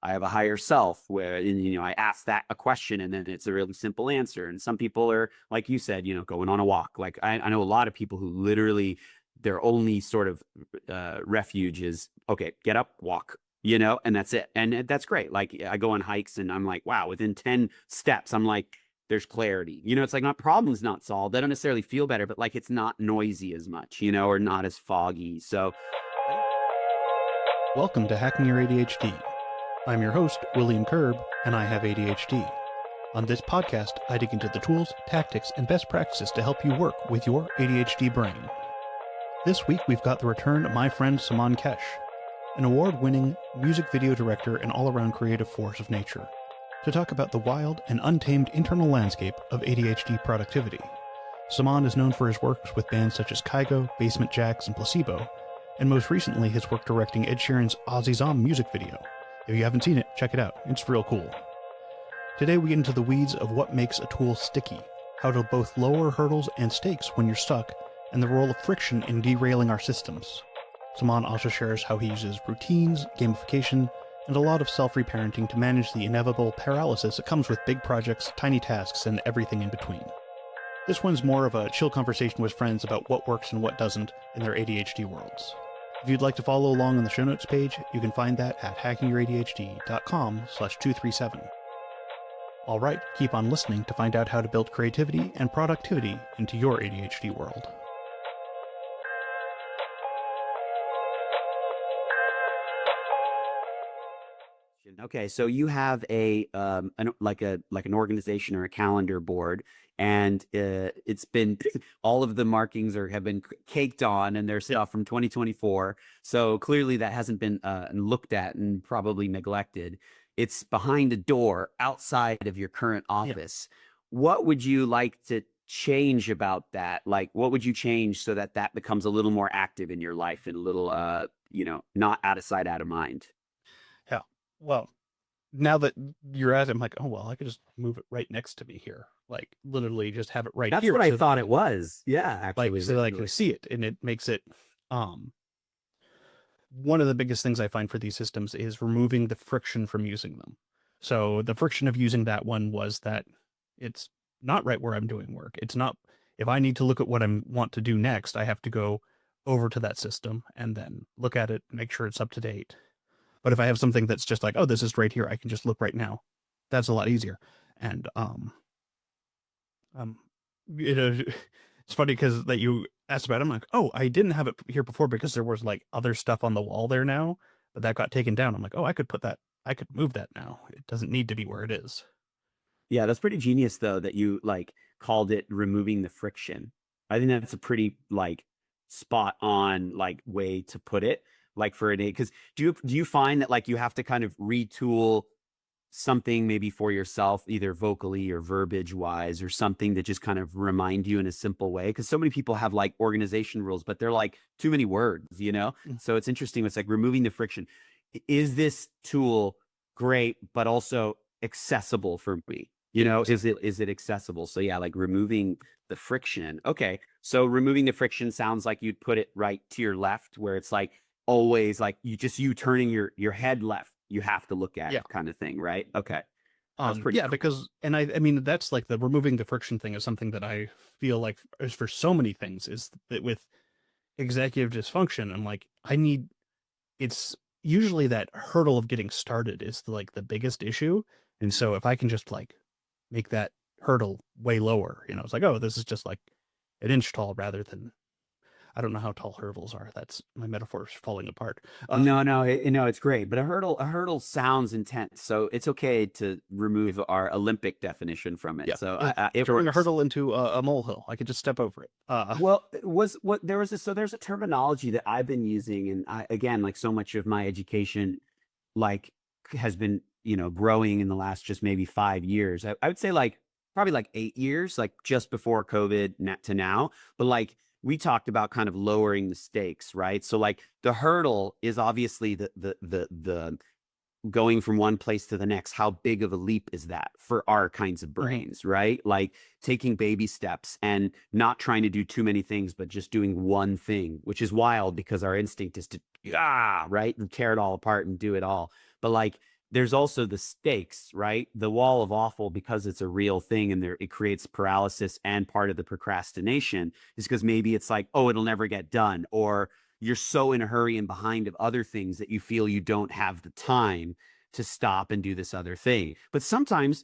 I have a higher self where, I ask that a question and then it's a really simple answer. And some people are, like you said, going on a walk. Like I know a lot of people who literally their only sort of refuge is, okay, get up, walk, and that's it. And that's great. Like I go on hikes and I'm like, wow, within 10 steps, I'm like, there's clarity. It's like not problems not solved. I don't necessarily feel better, but like it's not noisy as much, or not as foggy. So welcome to Hacking Your ADHD. I'm your host, William Kerb, and I have ADHD. On this podcast, I dig into the tools, tactics, and best practices to help you work with your ADHD brain. This week, we've got the return of my friend Saman Kesh, an award-winning music video director and all-around creative force of nature, to talk about the wild and untamed internal landscape of ADHD productivity. Saman is known for his works with bands such as Kygo, Jaxx, and Placebo, and most recently his work directing Ed Sheeran's Azizam music video. If you haven't seen it, check it out. It's real cool. Today we get into the weeds of what makes a tool sticky, how to both lower hurdles and stakes when you're stuck, and the role of friction in derailing our systems. Saman also shares how he uses routines, gamification, and a lot of self-reparenting to manage the inevitable paralysis that comes with big projects, tiny tasks, and everything in between. This one's more of a chill conversation with friends about what works and what doesn't in their ADHD worlds. If you'd like to follow along on the show notes page, you can find that at hackingyyouradhd.com/237. All right, keep on listening to find out how to build creativity and productivity into your ADHD world. Okay, so you have an organization or a calendar board, and it's been all of the markings have been caked on, and there's stuff from 2024. So clearly that hasn't been looked at and probably neglected. It's behind a door outside of your current office. Yeah. What would you like to change about that? Like, what would you change so that that becomes a little more active in your life and a little, not out of sight, out of mind? Yeah. Well, now that you're at it, I'm like, oh, well, I could just move it right next to me here. Like, literally just have it right That's here. what I thought it was. Yeah, actually. So that I can see it, and it makes it, one of the biggest things I find for these systems is removing the friction from using them. So the friction of using that one was that it's not right where I'm doing work. It's not, if I need to look at what I want to do next, I have to go over to that system and then look at it, make sure it's up to date. But if I have something that's just like, oh, this is right here, I can just look right now. That's a lot easier. And it's funny because that you asked about it. I'm like, oh, I didn't have it here before because there was like other stuff on the wall there now, but that got taken down. I'm like, oh, I could move that now. It doesn't need to be where it is. Yeah, that's pretty genius though that you like called it removing the friction. I think that's a pretty like spot on like way to put it. Like for a day, because do you find that like you have to kind of retool something maybe for yourself, either vocally or verbiage wise, or something that just kind of remind you in a simple way? Because so many people have like organization rules, but they're like too many words. So it's interesting. It's like removing the friction. Is this tool great, but also accessible for me? Is it accessible? So yeah, like removing the friction. Okay. So removing the friction sounds like you'd put it right to your left, where it's like always like you turning your head left, you have to look at it kind of thing, right? Okay. That's pretty cool. Because, and I mean, that's like the removing the friction thing is something that I feel like is for so many things, is that with executive dysfunction, I'm like, it's usually that hurdle of getting started is like the biggest issue. And so if I can just like make that hurdle way lower, it's like, oh, this is just like an inch tall rather than, I don't know how tall hurdles are. That's my metaphor is falling apart. No, it's great, but a hurdle sounds intense, so it's okay to remove our Olympic definition from it. Yeah. So throwing a hurdle into a molehill, I could just step over it. Well, there's a terminology that I've been using, and again, like so much of my education, like has been growing in the last just maybe 5 years. I would say like probably like 8 years, like just before COVID to now, but like. We talked about kind of lowering the stakes, right? So like the hurdle is obviously the going from one place to the next. How big of a leap is that for our kinds of brains, right? Like taking baby steps and not trying to do too many things, but just doing one thing, which is wild because our instinct is to, right? And tear it all apart and do it all. But like there's also the stakes, right? The wall of awful, because it's a real thing and there it creates paralysis, and part of the procrastination is because maybe it's like, oh, it'll never get done, or you're so in a hurry and behind of other things that you feel you don't have the time to stop and do this other thing. But sometimes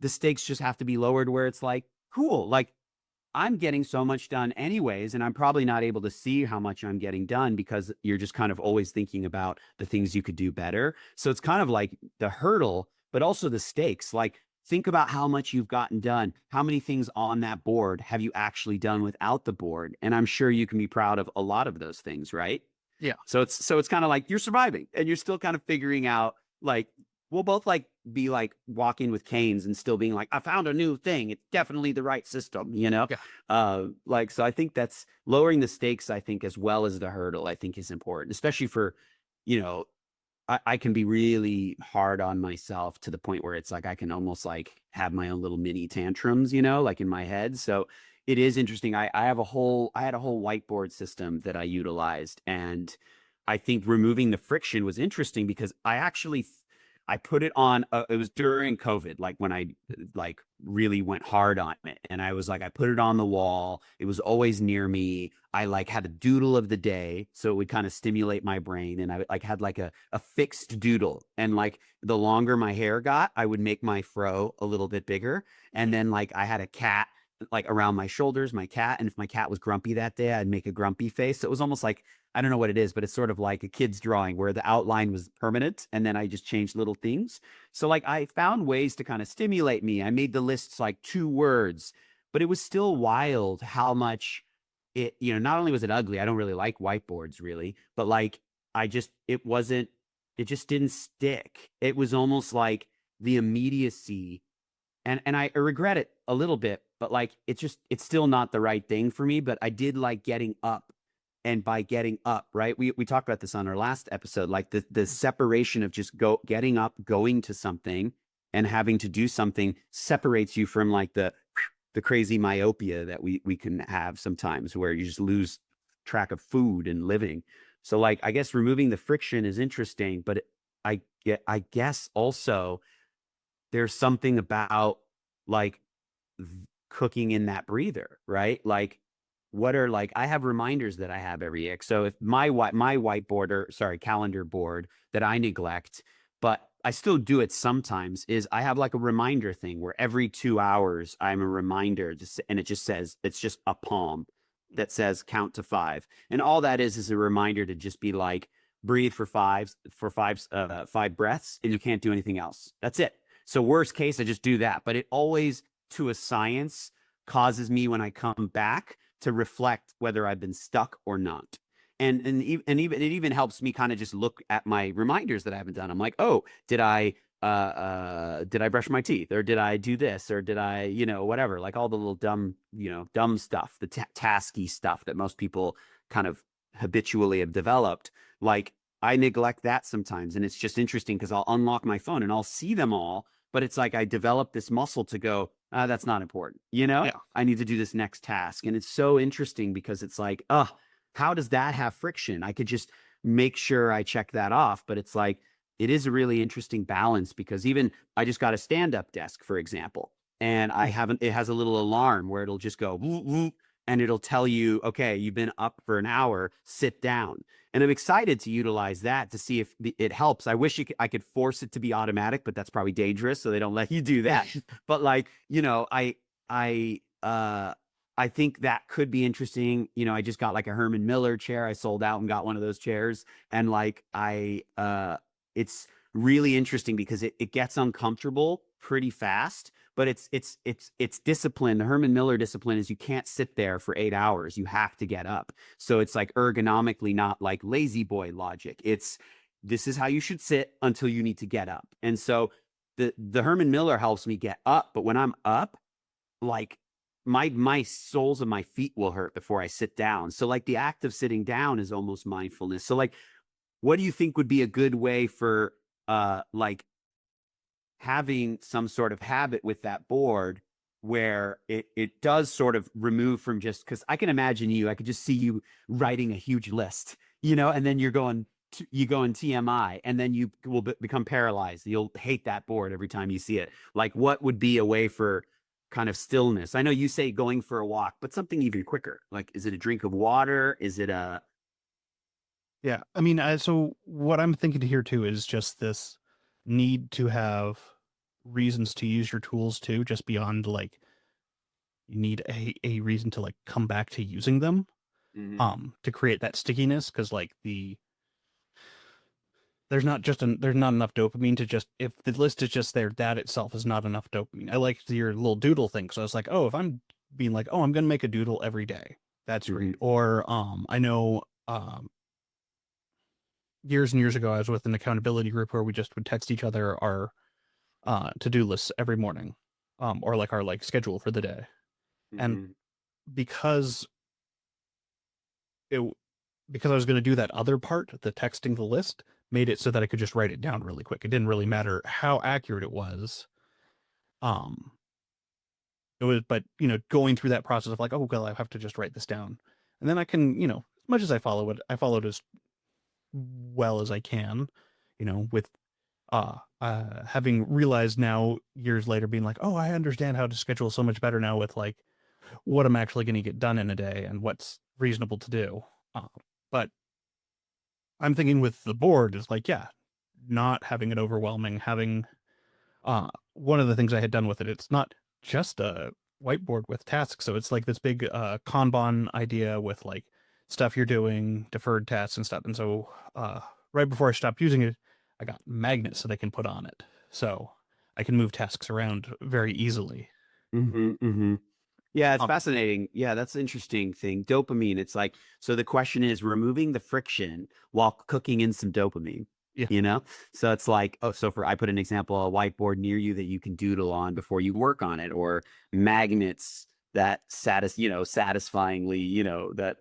the stakes just have to be lowered where it's like, cool, like I'm getting so much done anyways, and I'm probably not able to see how much I'm getting done because you're just kind of always thinking about the things you could do better. So it's kind of like the hurdle, but also the stakes. Like, think about how much you've gotten done. How many things on that board have you actually done without the board? And I'm sure you can be proud of a lot of those things, right? Yeah. So it's kind of like you're surviving and you're still kind of figuring out, like, we'll both like be like walking with canes and still being like, I found a new thing. It's definitely the right system, you know? Yeah. Like, so I think that's lowering the stakes, I think, as well as the hurdle, I think is important, especially for, you know, I can be really hard on myself to the point where it's like I can almost like have my own little mini tantrums, you know, like in my head. So it is interesting. I had a whole whiteboard system that I utilized, and I think removing the friction was interesting because I put it on. It was during COVID, like when I like really went hard on it, and I was like, I put it on the wall. It was always near me. I like had a doodle of the day, so it would kind of stimulate my brain, and I like had like a fixed doodle, and like the longer my hair got, I would make my fro a little bit bigger, and then like I had a cat like around my shoulders, my cat, and if my cat was grumpy that day, I'd make a grumpy face. So it was almost like, I don't know what it is, but it's sort of like a kid's drawing where the outline was permanent and then I just changed little things. So like I found ways to kind of stimulate me. I made the lists like 2 words, but it was still wild how much it, you know, not only was it ugly, I don't really like whiteboards really, but like it wasn't, it just didn't stick. It was almost like the immediacy, and I regret it a little bit, but like it's still not the right thing for me. But I did like getting up, and by getting up, right? We talked about this on our last episode, like the separation of just getting up, going to something, and having to do something separates you from like the crazy myopia that we can have sometimes, where you just lose track of food and living. So like I guess removing the friction is interesting, but I guess also there's something about like cooking in that breather, right? Like, what are like I have reminders that I have every week. So if my whiteboard, or sorry, calendar board that I neglect, but I still do it sometimes, is I have like a reminder thing where every 2 hours I'm a reminder, and it just says, it's just a palm that says count to 5, and all that is a reminder to just be like, breathe for five breaths, and you can't do anything else. That's it. So worst case, I just do that. But it always, to a science, causes me when I come back to reflect whether I've been stuck or not. And even it even helps me kind of just look at my reminders that I haven't done. I'm like, oh, did I brush my teeth, or did I do this, or did I, you know, whatever, like all the little dumb stuff, the tasky stuff that most people kind of habitually have developed. Like, I neglect that sometimes, and it's just interesting because I'll unlock my phone and I'll see them all, but it's like I develop this muscle to go, that's not important. You know, Yeah. I need to do this next task. And it's so interesting because it's like, how does that have friction? I could just make sure I check that off. But it's like, it is a really interesting balance, because even I just got a stand up desk, for example, and it has a little alarm where it'll just go, whoop, whoop, and it'll tell you, okay, you've been up for an hour, sit down. And I'm excited to utilize that to see if it helps. I wish I could force it to be automatic, but that's probably dangerous, so they don't let you do that. But like, you know, I think that could be interesting. You know, I just got like a Herman Miller chair. I sold out and got one of those chairs. And like it's really interesting because it gets uncomfortable pretty fast, but it's discipline. The Herman Miller discipline is you can't sit there for 8 hours. You have to get up. So it's like ergonomically, not like lazy boy logic. It's, this is how you should sit until you need to get up. And so the Herman Miller helps me get up, but when I'm up, like my soles of my feet will hurt before I sit down. So like the act of sitting down is almost mindfulness. So like, what do you think would be a good way for like having some sort of habit with that board, where it does sort of remove from just, because I can imagine I could just see you writing a huge list, you know, and then you're going, you go in TMI, and then you will become paralyzed. You'll hate that board every time you see it. Like, what would be a way for kind of stillness? I know you say going for a walk, but something even quicker. Like, is it a drink of water? Is it a Yeah. I mean, so what I'm thinking here too is just this need to have reasons to use your tools too, just beyond like you need a reason to like come back to using them, Mhm. to create that stickiness. Cause like there's not enough dopamine to just, if the list is just there, that itself is not enough dopamine. I liked your little doodle thing. So I was like, oh, if I'm being like, oh, I'm going to make a doodle every day, that's Mhm. great. Or, I know, years and years ago, I was with an accountability group where we just would text each other our to-do lists every morning, or like our like schedule for the day. And Mhm. because it because I was going to do that other part, the texting the list, made it so that I could just write it down really quick. It didn't really matter how accurate it was. Um, it was, but going through that process of like, oh well, I have to just write this down, and then I can, as much as I follow it, I followed as well as I can, with having realized now years later being like, oh, I understand how to schedule so much better now with like what I'm actually going to get done in a day and what's reasonable to do. But I'm thinking with the board is like, yeah, not having it overwhelming, having one of the things I had done with it, it's not just a whiteboard with tasks. So it's like this big Kanban idea with like stuff you're doing, deferred tasks and stuff. And so right before I stopped using it, I got magnets that I can put on it. So I can move tasks around very easily. Mhm. Mhm. Yeah, it's Um, fascinating. Yeah, that's an interesting thing. Dopamine. It's like, so the question is removing the friction while cooking in some dopamine, yeah. you know? So it's like, oh, so for, I put an example, a whiteboard near you that you can doodle on before you work on it, or magnets that that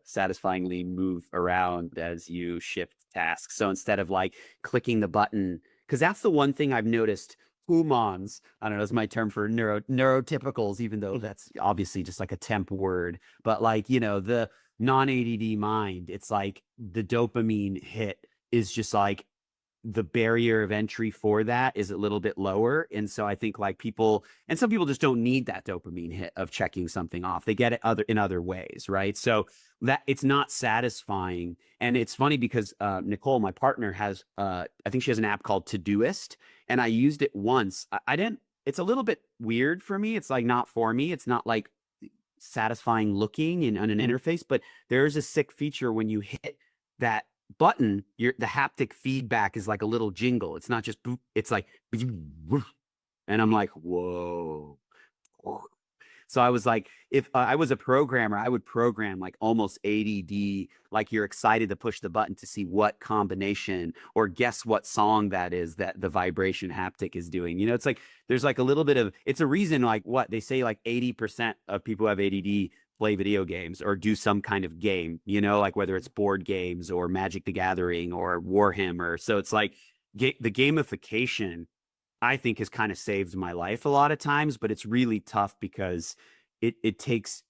satisfyingly move around as you shift tasks. So instead of like clicking the button, because that's the one thing I've noticed humans, I don't know, it's my term for neurotypicals, even though that's obviously just like a temp word, but like, the non-ADD mind, it's like the dopamine hit is just like the barrier of entry for that is a little bit lower. And so I think like people, and some people just don't need that dopamine hit of checking something off. They get it in other ways, right? So that it's not satisfying. And it's funny because Nicole, my partner, has I think she has an app called Todoist, and I used it once. I didn't. It's a little bit weird for me. It's like not for me. It's not like satisfying looking in on an Mhm. interface, but there is a sick feature when you hit that button, the haptic feedback is like a little jingle. It's not just boop, it's like and I'm like, whoa. So I was like, if I was a programmer, I would program like almost ADD, like you're excited to push the button to see what combination or guess what song that is that the vibration haptic is doing. It's like there's like a little bit of, it's a reason like what they say like 80% of people who have ADD play video games or do some kind of game, like whether it's board games or Magic the Gathering or Warhammer. So it's like the gamification I think has kind of saved my life a lot of times, but it's really tough because it takes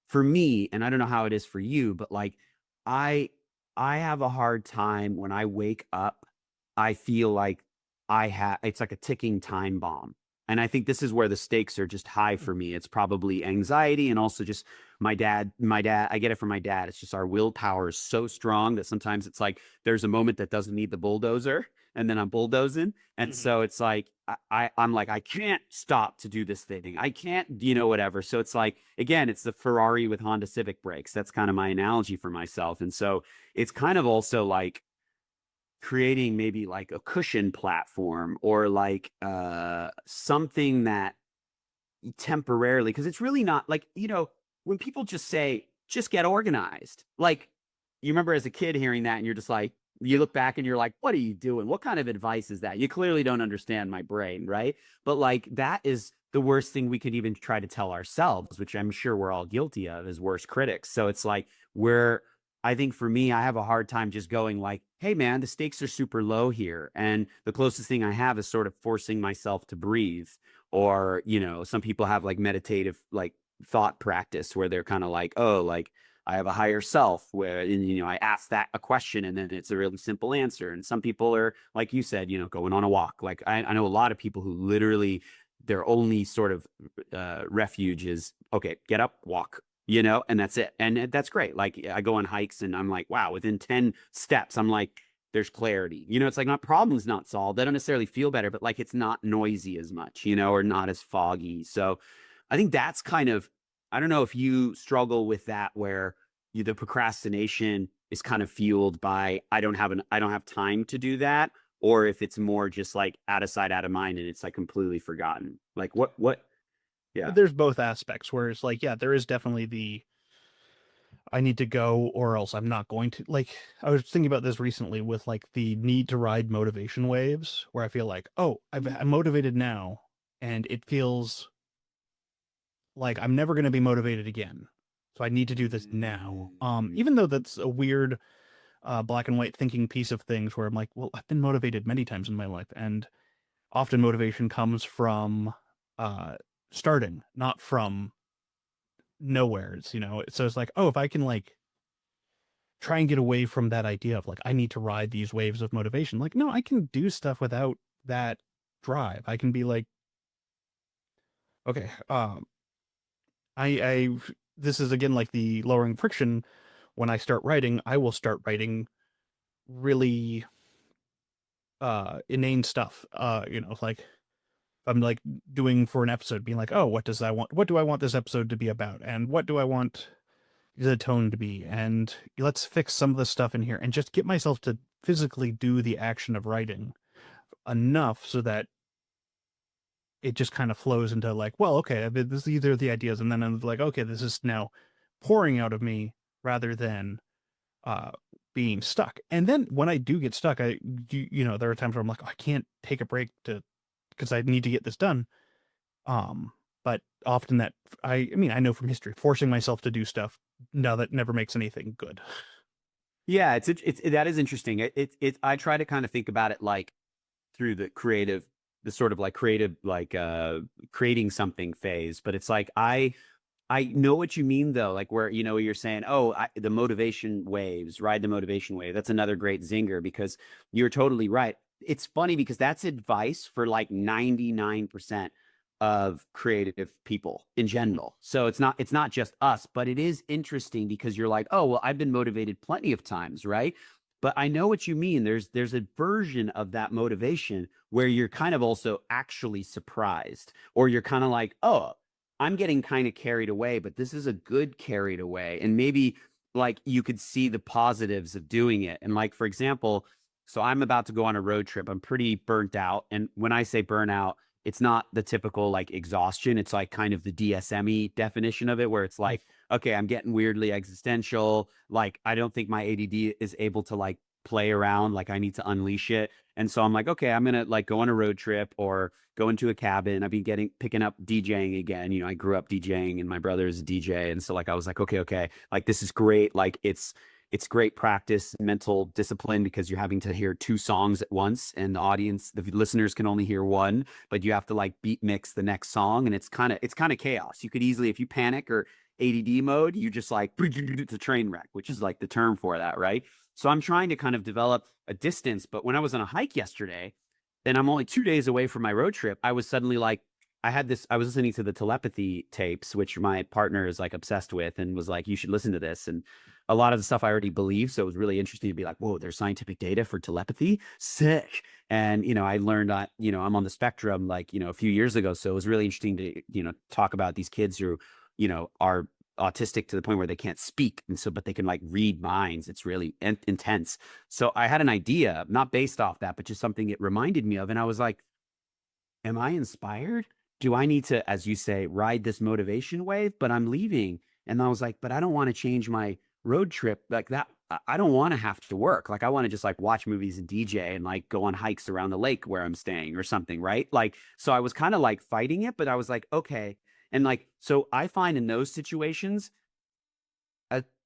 for me, and I don't know how it is for you, but like I I have a hard time when I wake up, I feel like it's like a ticking time bomb. And I think this is where the stakes are just high for me. It's probably anxiety and also just my dad, I get it from my dad. It's just our willpower is so strong that sometimes it's like there's a moment that doesn't need the bulldozer and then I'm bulldozing. And Mhm. so it's like I'm like, I can't stop to do this thing. I can't, whatever. So it's like, again, it's the Ferrari with Honda Civic brakes. That's kind of my analogy for myself. And so it's kind of also like creating maybe like a cushion platform or like something that temporarily, because it's really not like, when people just say, just get organized, like you remember as a kid hearing that and you're just like, you look back and you're like, what are you doing? What kind of advice is that? You clearly don't understand my brain, right? But like that is the worst thing we could even try to tell ourselves, which I'm sure we're all guilty of as worst critics. So it's like I think for me, I have a hard time just going like, hey man, the stakes are super low here. And the closest thing I have is sort of forcing myself to breathe. Or, some people have like meditative like thought practice where they're kind of like, oh, like I have a higher self where, and, I ask that a question and then it's a really simple answer. And some people are, like you said, going on a walk. Like I know a lot of people who literally their only sort of refuge is, okay, get up, walk, and that's it. And that's great. Like I go on hikes and I'm like, wow, within 10 steps, I'm like, there's clarity. It's like my problem's not solved. I don't necessarily feel better, but like it's not noisy as much, or not as foggy. So I think that's kind of, I don't know if you struggle with that where the procrastination is kind of fueled by I don't have time to do that, or if it's more just like out of sight, out of mind, and it's like completely forgotten. Like what? Yeah. There's both aspects where it's like, yeah, there is definitely the I need to go or else I'm not going to. Like, I was thinking about this recently with like the need to ride motivation waves, where I feel like, oh, I'm motivated now, and it feels like I'm never going to be motivated again. So I need to do this now. Even though that's a weird black and white thinking piece of things where I'm like, well, I've been motivated many times in my life, and often motivation comes from uh, starting, not from nowheres, So it's like, oh, if I can like try and get away from that idea of like I need to ride these waves of motivation. Like, no, I can do stuff without that drive. I can be like, okay, I this is again like the lowering friction. When I start writing, I will start writing really inane stuff. Like I'm like doing for an episode, being like, oh, what do I want this episode to be about? And what do I want the tone to be? And let's fix some of the stuff in here and just get myself to physically do the action of writing enough so that it just kind of flows into like, well, okay, this these are the ideas, and then I'm like, okay, this is now pouring out of me rather than uh being stuck. And then when I do get stuck, there are times where I'm like, oh, I can't take a break to because I need to get this done. Um, but often that I mean, I know from history, forcing myself to do stuff now that never makes anything good. Yeah, that is interesting. I try to kind of think about it like through the sort of like creative, like creating something phase. But it's like I know what you mean though, like where you're saying, oh, the motivation waves, ride the motivation wave. That's another great zinger because you're totally right. It's funny because that's advice for like 99% of creative people in general. So it's not just us, but it is interesting because you're like, oh, well, I've been motivated plenty of times, right? But I know what you mean. There's a version of that motivation where you're kind of also actually surprised, or you're kind of like, oh, I'm getting kind of carried away, but this is a good carried away. And maybe like you could see the positives of doing it. And like, for example, so I'm about to go on a road trip. I'm pretty burnt out. And when I say burnout, it's not the typical like exhaustion. It's like kind of the DSM-y definition of it, where it's like, okay, I'm getting weirdly existential. Like, I don't think my ADD is able to like play around. Like, I need to unleash it. And so I'm like, okay, I'm gonna like go on a road trip or go into a cabin. I've been picking up DJing again. I grew up DJing and my brother is a DJ. And so like I was like, okay, like this is great. Like it's great practice, mental discipline, because you're having to hear two songs at once and the listeners can only hear one, but you have to like beat mix the next song. And it's kind of chaos. You could easily, if you panic or ADD mode, you just like, it's a train wreck, which is like the term for that, right? So I'm trying to kind of develop a distance. But when I was on a hike yesterday, and I'm only 2 days away from my road trip, I was suddenly like, I was listening to the telepathy tapes, which my partner is like obsessed with, and was like, you should listen to this. And a lot of the stuff I already believe. So it was really interesting to be like, whoa, there's scientific data for telepathy. Sick. And, I learned that, I'm on the spectrum like, a few years ago. So it was really interesting to, talk about these kids who, are autistic to the point where they can't speak. And so, but they can like read minds. It's really intense. So I had an idea, not based off that, but just something it reminded me of. And I was like, am I inspired? Do I need to, as you say, ride this motivation wave? But I'm leaving. And I was like, but I don't want to change my road trip like that. I don't want to have to work. Like I want to just like watch movies and DJ and like go on hikes around the lake where I'm staying or something, right? Like, so I was kind of like fighting it, but I was like, okay. And like, so I find in those situations,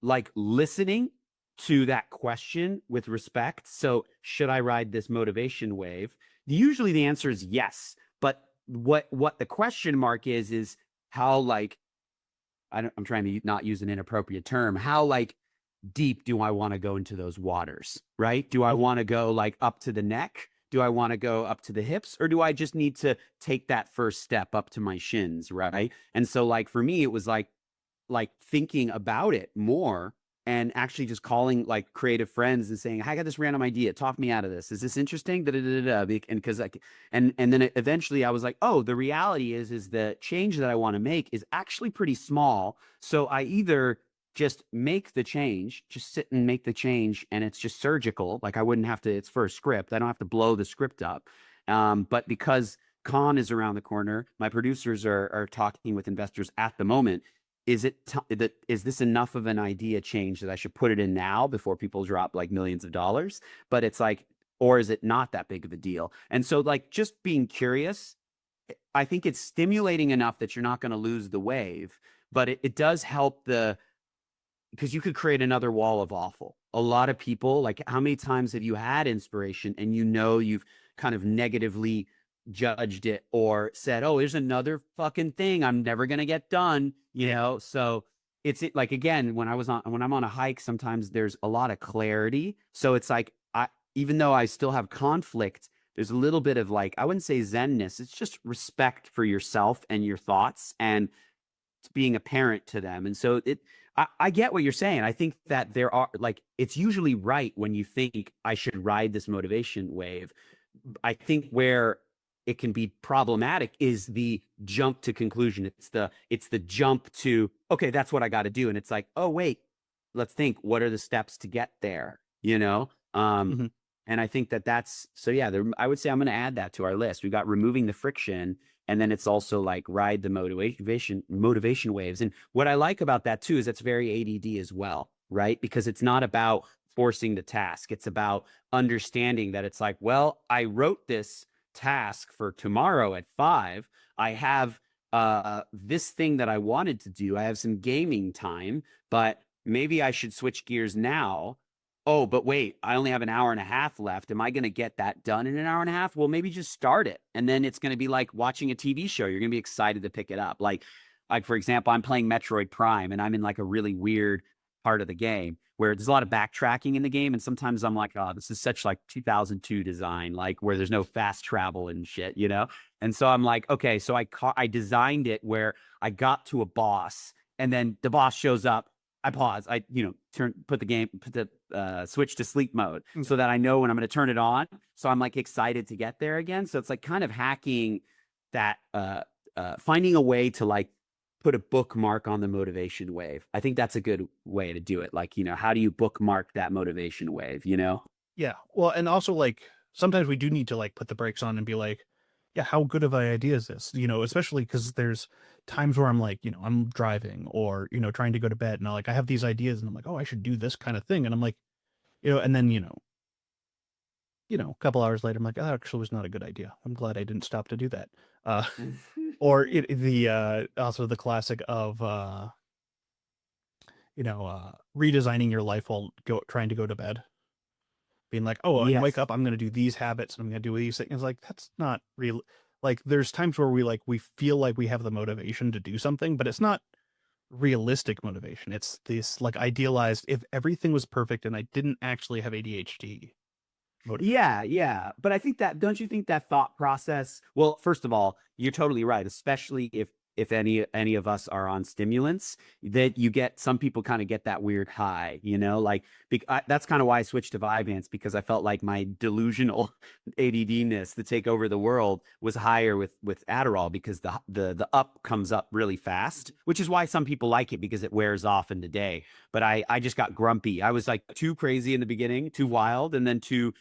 like listening to that question with respect. So, should I ride this motivation wave? Usually the answer is yes. But what the question mark is how like I'm trying to not use an inappropriate term. How like deep do I want to go into those waters, right? Do I want to go like up to the neck? Do I want to go up to the hips, or do I just need to take that first step up to my shins, right? And so like for me it was like thinking about it more and actually just calling like creative friends and saying, "Hey, I got this random idea. Talk me out of this. Is this interesting?" Da, da, da, da, da. And because like, and then eventually I was like, "Oh, the reality is the change that I want to make is actually pretty small. So I either just make the change, just sit and make the change, and it's just surgical. Like I wouldn't have to. It's for a script. I don't have to blow the script up. But because con is around the corner, my producers are talking with investors at the moment. Is this enough of an idea change that I should put it in now before people drop like millions of dollars? But it's like, or is it not that big of a deal? And so like just being curious, I think it's stimulating enough that you're not going to lose the wave, but it does help because you could create another wall of awful. A lot of people, like, how many times have you had inspiration and you've kind of negatively judged it or said, "Oh, here's another fucking thing I'm never gonna get done," you know? So like again, when I'm on a hike, sometimes there's a lot of clarity. So it's like even though I still have conflict, there's a little bit of like, I wouldn't say zenness, it's just respect for yourself and your thoughts and being a parent to them. And so I get what you're saying. I think that there are like, it's usually right when you think I should ride this motivation wave. I think where it can be problematic is the jump to conclusion. It's the jump to, okay, that's what I got to do. And it's like, oh, wait, let's think, what are the steps to get there? You know? Mhm. And I think that's so yeah, I would say I'm going to add that to our list. We've got removing the friction, and then it's also like ride the motivation waves. And what I like about that too is it's very ADD as well, right? Because it's not about forcing the task. It's about understanding that it's like, well, I wrote this task for tomorrow at 5. I have this thing that I wanted to do. I have some gaming time, but maybe I should switch gears now. Oh, but wait, I only have an hour and a half left. Am I going to get that done in an hour and a half? Well, maybe just start it. And then it's going to be like watching a TV show. You're going to be excited to pick it up. Like for example, I'm playing Metroid Prime and I'm in like a really weird part of the game where there's a lot of backtracking in the game. And sometimes I'm like, oh, this is such like 2002 design, like where there's no fast travel and shit, you know? And so I'm like, okay, so I designed it where I got to a boss and then the boss shows up. I pause. Put the switch to sleep mode so that I know when I'm going to turn it on. So I'm like excited to get there again. So it's like kind of hacking that, finding a way to like put a bookmark on the motivation wave. I think that's a good way to do it. Like, how do you bookmark that motivation wave, Yeah. Well, and also like sometimes we do need to like put the brakes on and be like, yeah, how good of an idea is this? Especially because there's times where I'm like, I'm driving or, trying to go to bed and I have these ideas and I'm like, oh, I should do this kind of thing. And I'm like, and then, a couple hours later, I'm like, oh, that actually was not a good idea. I'm glad I didn't stop to do that. Uh, or also the classic of, redesigning your life while trying to go to bed. Being like, oh, when I wake Yes. up, I'm going to do these habits and I'm going to do these things. Like, that's not real. Like, there's times where we feel like we have the motivation to do something, but it's not realistic motivation. It's this like idealized, if everything was perfect and I didn't actually have ADHD motivation. Yeah, yeah. But I think that, don't you think that thought process, well, first of all, you're totally right, especially if any of us are on stimulants, that you get some people kind of get that weird high, like that's kind of why I switched to Vyvanse because I felt like my delusional ADDness to take over the world was higher with Adderall because the up comes up really fast, which is why some people like it because it wears off in the day. But I just got grumpy. I was like too crazy in the beginning, too wild, and then too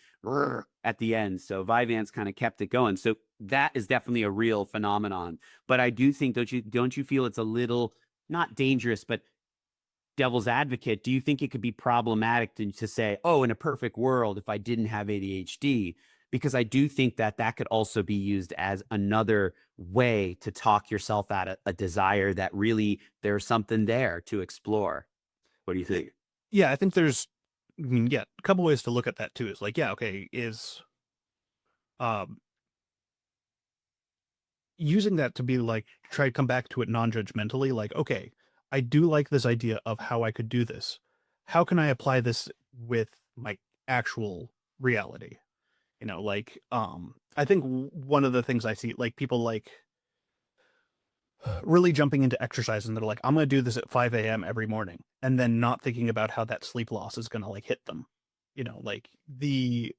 at the end. So Vyvanse kind of kept it going. So that is definitely a real phenomenon. But I do think, don't you feel it's a little not dangerous, but devil's advocate? Do you think it could be problematic to say, oh, in a perfect world, if I didn't have ADHD? Because I do think that could also be used as another way to talk yourself out of a desire that really there's something there to explore. What do you think? Yeah, I think yeah, a couple ways to look at that too. Is like, yeah, okay, is um using that to be like try to come back to it non-judgmentally, like, okay, I do like this idea of how I could do this. How can I apply this with my actual reality? Like, I think one of the things I see, like people like really jumping into exercise and they're like, I'm going to do this at 5 a.m. every morning, and then not thinking about how that sleep loss is going to like hit them. Like the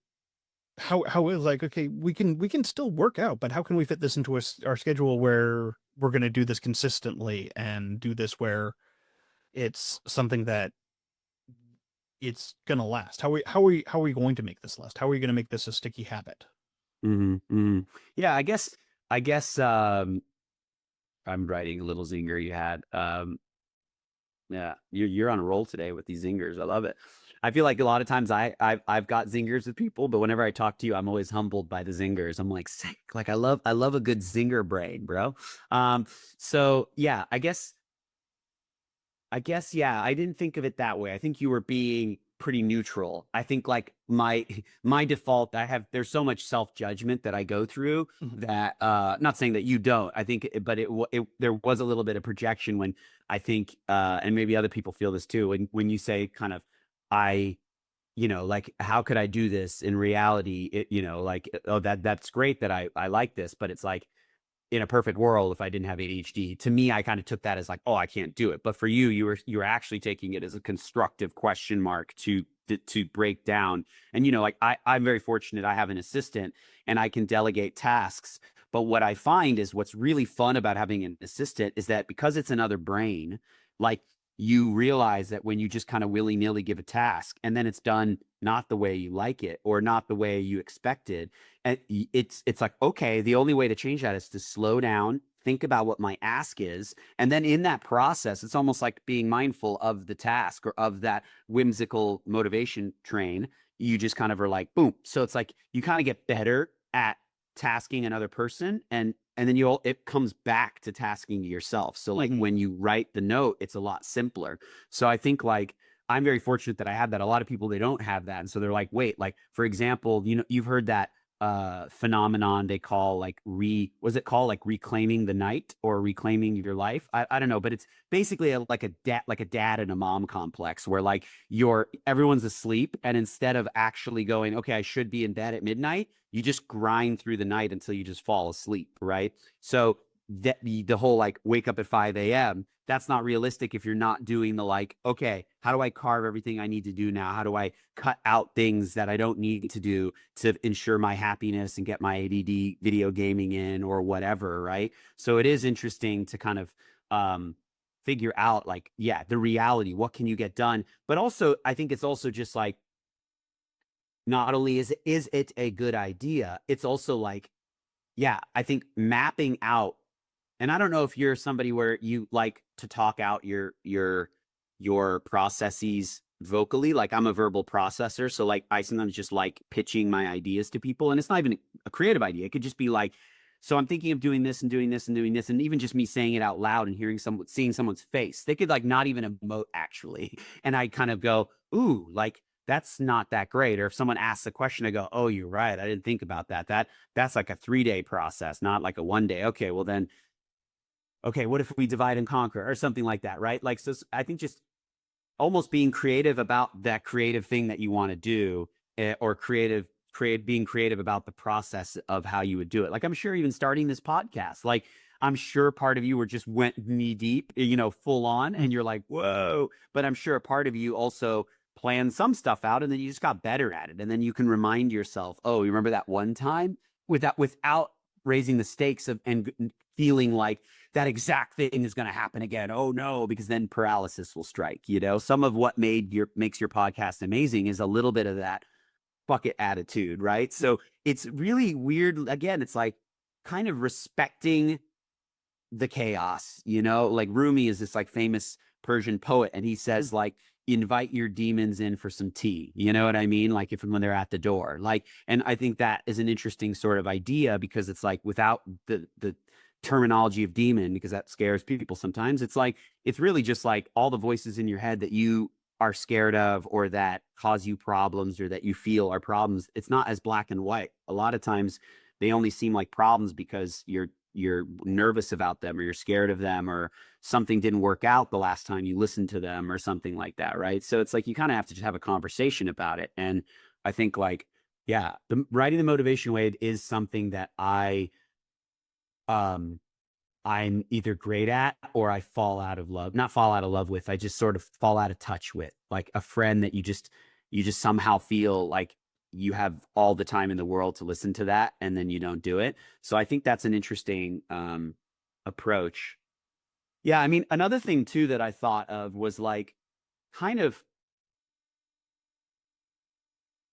how is like, okay, we can still work out, but how can we fit this into our schedule where we're going to do this consistently and do this where it's something that it's going to last? How are we going to make this last? How are we going to make this a sticky habit? Yeah, I guess I'm writing a little zinger you had. Yeah, you're on a roll today with these zingers. I love it. I feel like a lot of times I've got zingers with people, but whenever I talk to you, I'm always humbled by the zingers. I'm like, sick. Like I love a good zinger brain, bro. Um, so yeah, I guess, yeah, I didn't think of it that way. I think you were being pretty neutral. I think like my default, there's so much self-judgment that I go through Mhm. that not saying that you don't. I think but there was a little bit of projection when I think and maybe other people feel this too when you say kind of I like how could I do this in reality? Like oh that's great that I like this, but it's like in a perfect world, if I didn't have ADHD, to me, I kind of took that as like, oh, I can't do it. But for you, you were actually taking it as a constructive question mark to break down. And like I'm very fortunate. I have an assistant and I can delegate tasks. But what I find is what's really fun about having an assistant is that because it's another brain, like you realize that when you just kind of willy nilly give a task and then it's done not the way you like it or not the way you expected, and it's like, okay, the only way to change that is to slow down, think about what my ask is, and then in that process it's almost like being mindful of the task or of that whimsical motivation train. You just kind of are like boom, so it's like you kind of get better at tasking another person, and then it comes back to tasking yourself. So like Mhm. when you write the note, it's a lot simpler. So I think like I'm very fortunate that I have that. A lot of people, they don't have that, and so they're like, wait, like for example, you've heard that phenomenon they call like was it called like reclaiming the night or reclaiming your life? I don't know, but it's basically like a dad and a mom complex where like everyone's asleep, and instead of actually going, okay, I should be in bed at midnight, you just grind through the night until you just fall asleep, right? So that the whole like wake up at 5 a.m., that's not realistic if you're not doing the like, okay, how do I carve everything I need to do now? How do I cut out things that I don't need to do to ensure my happiness and get my ADD video gaming in or whatever, right? So it is interesting to kind of figure out like, yeah, the reality, what can you get done? But also, I think it's also just like not only is it a good idea, it's also like, yeah, I think mapping out, and I don't know if you're somebody where you like to talk out your processes vocally. Like I'm a verbal processor, so like I sometimes just like pitching my ideas to people, and it's not even a creative idea. It could just be like, so I'm thinking of doing this and doing this and doing this, and even just me saying it out loud and seeing someone's face. They could like not even emote actually, and I kind of go, ooh, like that's not that great. Or if someone asks a question, I go, oh, you're right. I didn't think about that. That's like a 3 day process, not like a 1 day. Okay, well then, okay, what if we divide and conquer or something like that, right? Like, so I think just almost being creative about that creative thing that you want to do, or being creative about the process of how you would do it. Like, I'm sure even starting this podcast, like, I'm sure part of you were just went knee deep, full on, and you're like, whoa. But I'm sure a part of you also planned some stuff out and then you just got better at it. And then you can remind yourself, oh, you remember that one time without raising the stakes and feeling like that exact thing is going to happen again. Oh no, because then paralysis will strike. Some of what makes your podcast amazing is a little bit of that bucket attitude, right? So it's really weird. Again, it's like kind of respecting the chaos, like Rumi is this like famous Persian poet, and he says like, invite your demons in for some tea. You know what I mean? Like if when they're at the door, like, and I think that is an interesting sort of idea because it's like without the terminology of demon, because that scares people sometimes. It's like, it's really just like all the voices in your head that you are scared of or that cause you problems or that you feel are problems. It's not as black and white. A lot of times they only seem like problems because you're nervous about them, or you're scared of them, or something didn't work out the last time you listened to them, or something like that, right? So it's like you kind of have to just have a conversation about it. And I think like, yeah, the writing the motivation way is something that um I'm either great at, or I fall out of love, not fall out of love with, I just sort of fall out of touch with, like a friend that you just somehow feel like you have all the time in the world to listen to that, and then you don't do it. So I think that's an interesting approach. Yeah, I mean, another thing too that I thought of was like kind of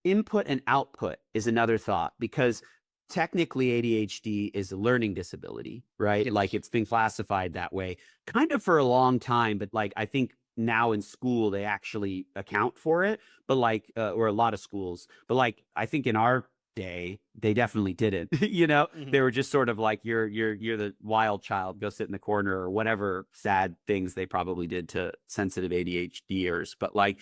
input and output is another thought, because technically ADHD is a learning disability, right? Yes. Like it's been classified that way kind of for a long time, but like I think now in school they actually account for it, but like or a lot of schools, but like I think in our day they definitely didn't. You know, Hmm. they were just sort of like you're the wild child, go sit in the corner, or whatever sad things they probably did to sensitive ADHDers. But like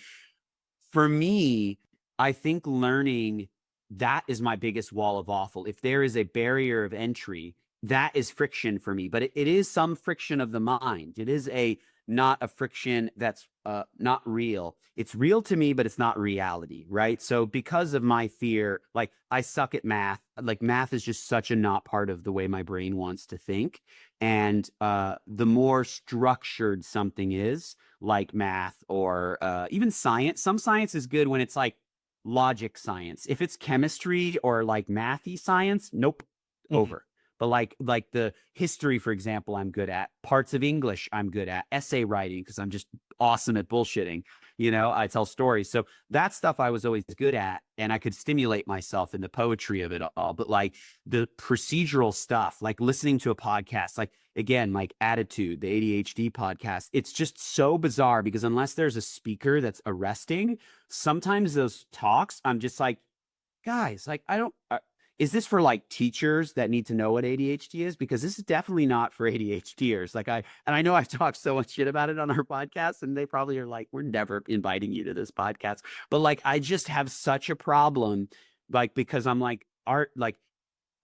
for me, I think learning, that is my biggest wall of awful. If there is a barrier of entry, that is friction for me. But it is some friction of the mind. It is a not a friction that's not real. It's real to me, but it's not reality, right? So because of my fear, like I suck at math. Like math is just such a not part of the way my brain wants to think. And the more structured something is, like math, or even science. Some science is good when it's like logic science. If it's chemistry or like mathy science, nope, Hmm. over. But like the history, for example, I'm good at. Parts of English, I'm good at. Essay writing, because I'm just awesome at bullshitting. You know, I tell stories. So that stuff I was always good at, and I could stimulate myself in the poetry of it all. But like the procedural stuff, like listening to a podcast, like again, like Attitude, the ADHD podcast, it's just so bizarre because unless there's a speaker that's arresting, sometimes those talks, I'm just like, guys, like, I don't, is this for like teachers that need to know what ADHD is? Because this is definitely not for ADHDers. And I know I've talked so much shit about it on our podcast, and they probably are like, we're never inviting you to this podcast. But like, I just have such a problem, like, because I'm like, art, like,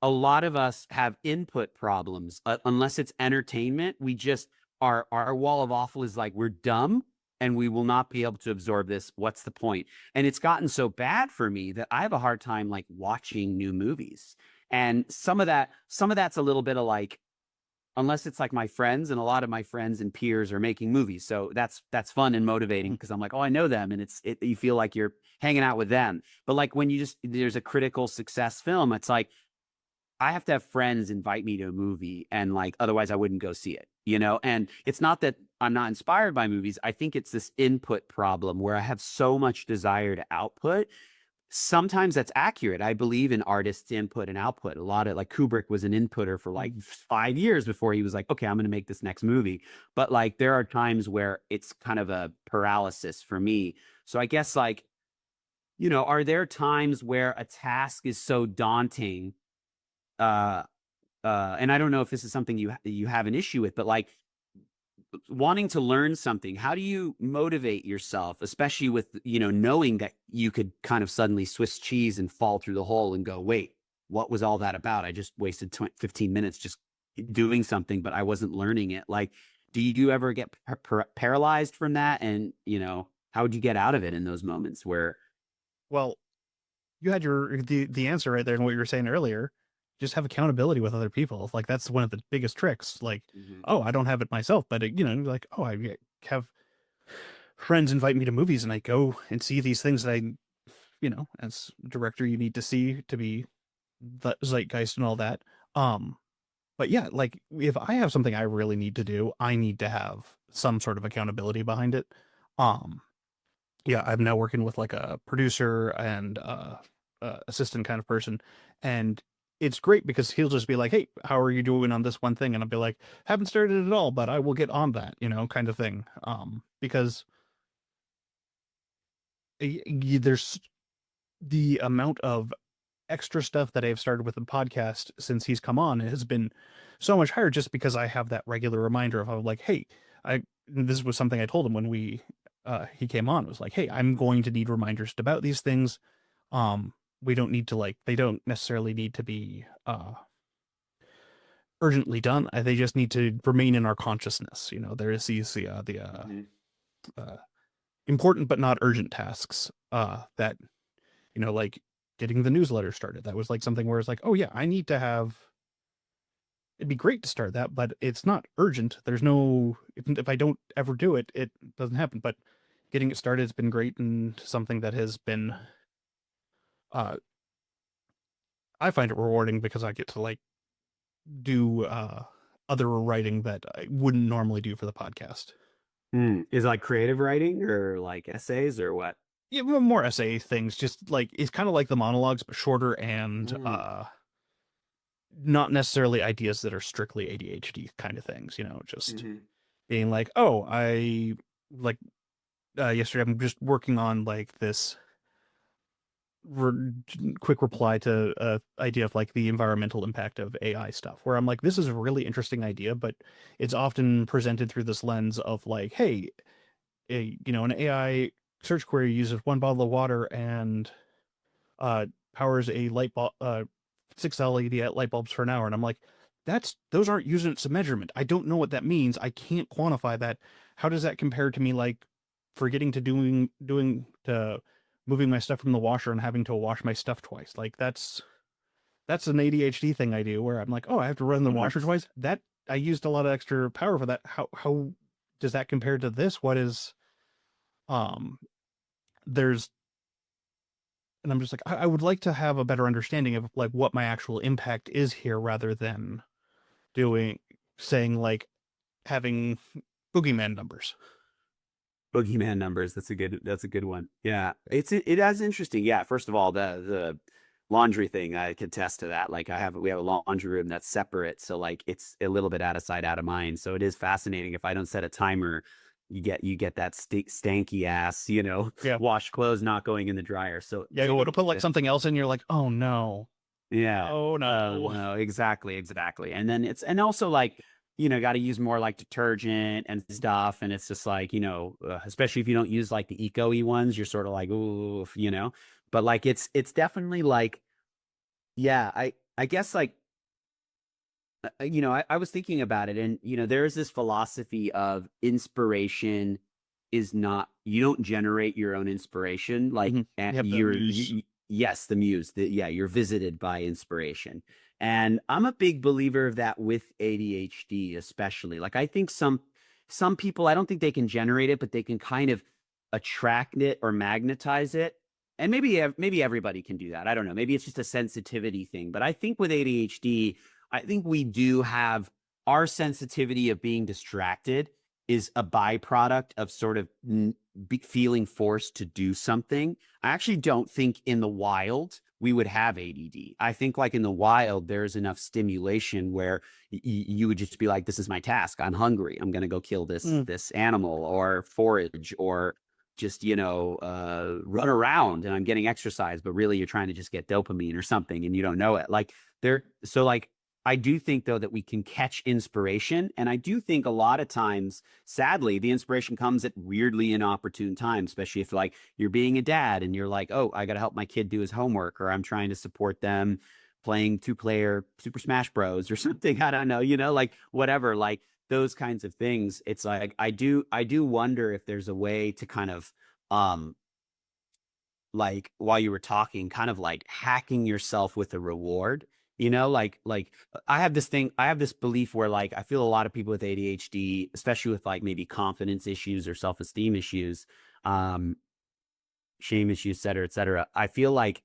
a lot of us have input problems. Unless it's entertainment, we just our wall of awful is like, we're dumb and we will not be able to absorb this. What's the point? And it's gotten so bad for me that I have a hard time like watching new movies. And some of that's a little bit of like, unless it's like my friends, and a lot of my friends and peers are making movies, so that's fun and motivating because I'm like, oh, I know them, and you feel like you're hanging out with them. But like when you just there's a critical success film, it's like I have to have friends invite me to a movie, and like otherwise I wouldn't go see it, you know? And it's not that I'm not inspired by movies. I think it's this input problem where I have so much desire to output. Sometimes that's accurate. I believe in artists' input and output. A lot of like Kubrick was an inputter for like 5 years before he was like, okay, I'm going to make this next movie. But like there are times where it's kind of a paralysis for me. So I guess like, are there times where a task is so daunting, uh and I don't know if this is something you have an issue with, but like wanting to learn something, how do you motivate yourself, especially with, knowing that you could kind of suddenly Swiss cheese and fall through the hole and go, wait, what was all that about? I just wasted 15 minutes just doing something, but I wasn't learning it. Like, do you ever get paralyzed from that? And, how would you get out of it in those moments where, Well, you had the answer right there in what you were saying earlier. Just have accountability with other people. Like that's one of the biggest tricks. Like, Mhm. oh, I don't have it myself, but like, oh, I have friends invite me to movies, and I go and see these things that as director, you need to see to be the zeitgeist and all that. Um, but yeah, like if I have something I really need to do, I need to have some sort of accountability behind it. Um, yeah, I'm now working with like a producer and assistant kind of person, and it's great because he'll just be like, "Hey, how are you doing on this one thing?" And I'll be like, "Haven't started at all, but I will get on that," kind of thing. Because there's the amount of extra stuff that I've started with the podcast since he's come on has been so much higher just because I have that regular reminder of like, hey, I this was something I told him when he came on. It was like, hey, I'm going to need reminders about these things. We don't need to like they don't necessarily need to be urgently done. They just need to remain in our consciousness. There is Mhm. uh, important but not urgent tasks that like getting the newsletter started. That was like something where it's like, oh yeah, I need to have. It'd be great to start that, but it's not urgent. There's no if I don't ever do it, it doesn't happen. But getting it started has been great and something that has been uh I find it rewarding because I get to like do other writing that I wouldn't normally do for the podcast. Is it like creative writing or like essays or what? Yeah, more essay things, just like it's kind of like the monologues, but shorter and Mm. not necessarily ideas that are strictly ADHD kind of things, just Mhm. being like, oh, I like yesterday I'm just working on like this re- quick reply to idea of like the environmental impact of AI stuff, where I'm like, this is a really interesting idea, but it's often presented through this lens of like, hey, an AI search query uses one bottle of water and powers a light bulb, 6 LED light bulbs for an hour, and I'm like, those aren't units of measurement. I don't know what that means. I can't quantify that. How does that compare to me like forgetting to doing to moving my stuff from the washer and having to wash my stuff twice? Like that's an ADHD thing I do where I'm like, oh, I have to run the washer twice. That I used a lot of extra power for that. How does that compare to this? What is um there's and I'm just like, I would like to have a better understanding of like what my actual impact is here rather than doing saying like having boogeyman numbers. Boogeyman numbers. That's a good one. Yeah. It is interesting. Yeah. First of all, the laundry thing, I can attest to that. Like we have a laundry room that's separate. So like it's a little bit out of sight, out of mind. So it is fascinating. If I don't set a timer, you get that stanky ass, Yeah. wash clothes not going in the dryer. So Yeah, go to put like something else in, you're like, oh no. yeah. Oh no. No, exactly, exactly. And then and also like, got to use more like detergent and stuff. And it's just like, especially if you don't use like the eco-y ones, you're sort of like, ooh. But like, it's definitely like, yeah, I guess like, I was thinking about it and, there is this philosophy of inspiration is not, you don't generate your own inspiration. Like Mhm. You have the muse. yes, the muse, yeah, you're visited by inspiration. And I'm a big believer of that with ADHD, especially. Like I think some people, I don't think they can generate it, but they can kind of attract it or magnetize it. And maybe everybody can do that. I don't know. Maybe it's just a sensitivity thing. But I think with ADHD, I think we do have our sensitivity of being distracted is a byproduct of sort of feeling forced to do something. I actually don't think in the wild we would have ADD. I think like in the wild, there's enough stimulation where you would just be like, this is my task. I'm hungry. I'm going to go kill Mm. this animal or forage or just, run around and I'm getting exercise, but really you're trying to just get dopamine or something and you don't know it. So like, I do think though that we can catch inspiration. And I do think a lot of times, sadly, the inspiration comes at weirdly inopportune times, especially if like you're being a dad and you're like, oh, I got to help my kid do his homework, or I'm trying to support them playing 2-player Super Smash Bros or something. I don't know, like whatever, like those kinds of things. It's like I do wonder if there's a way to kind of like while you were talking, kind of like hacking yourself with a reward. Like I have this belief where like I feel a lot of people with ADHD, especially with like maybe confidence issues or self-esteem issues, um, shame issues, et cetera. I feel like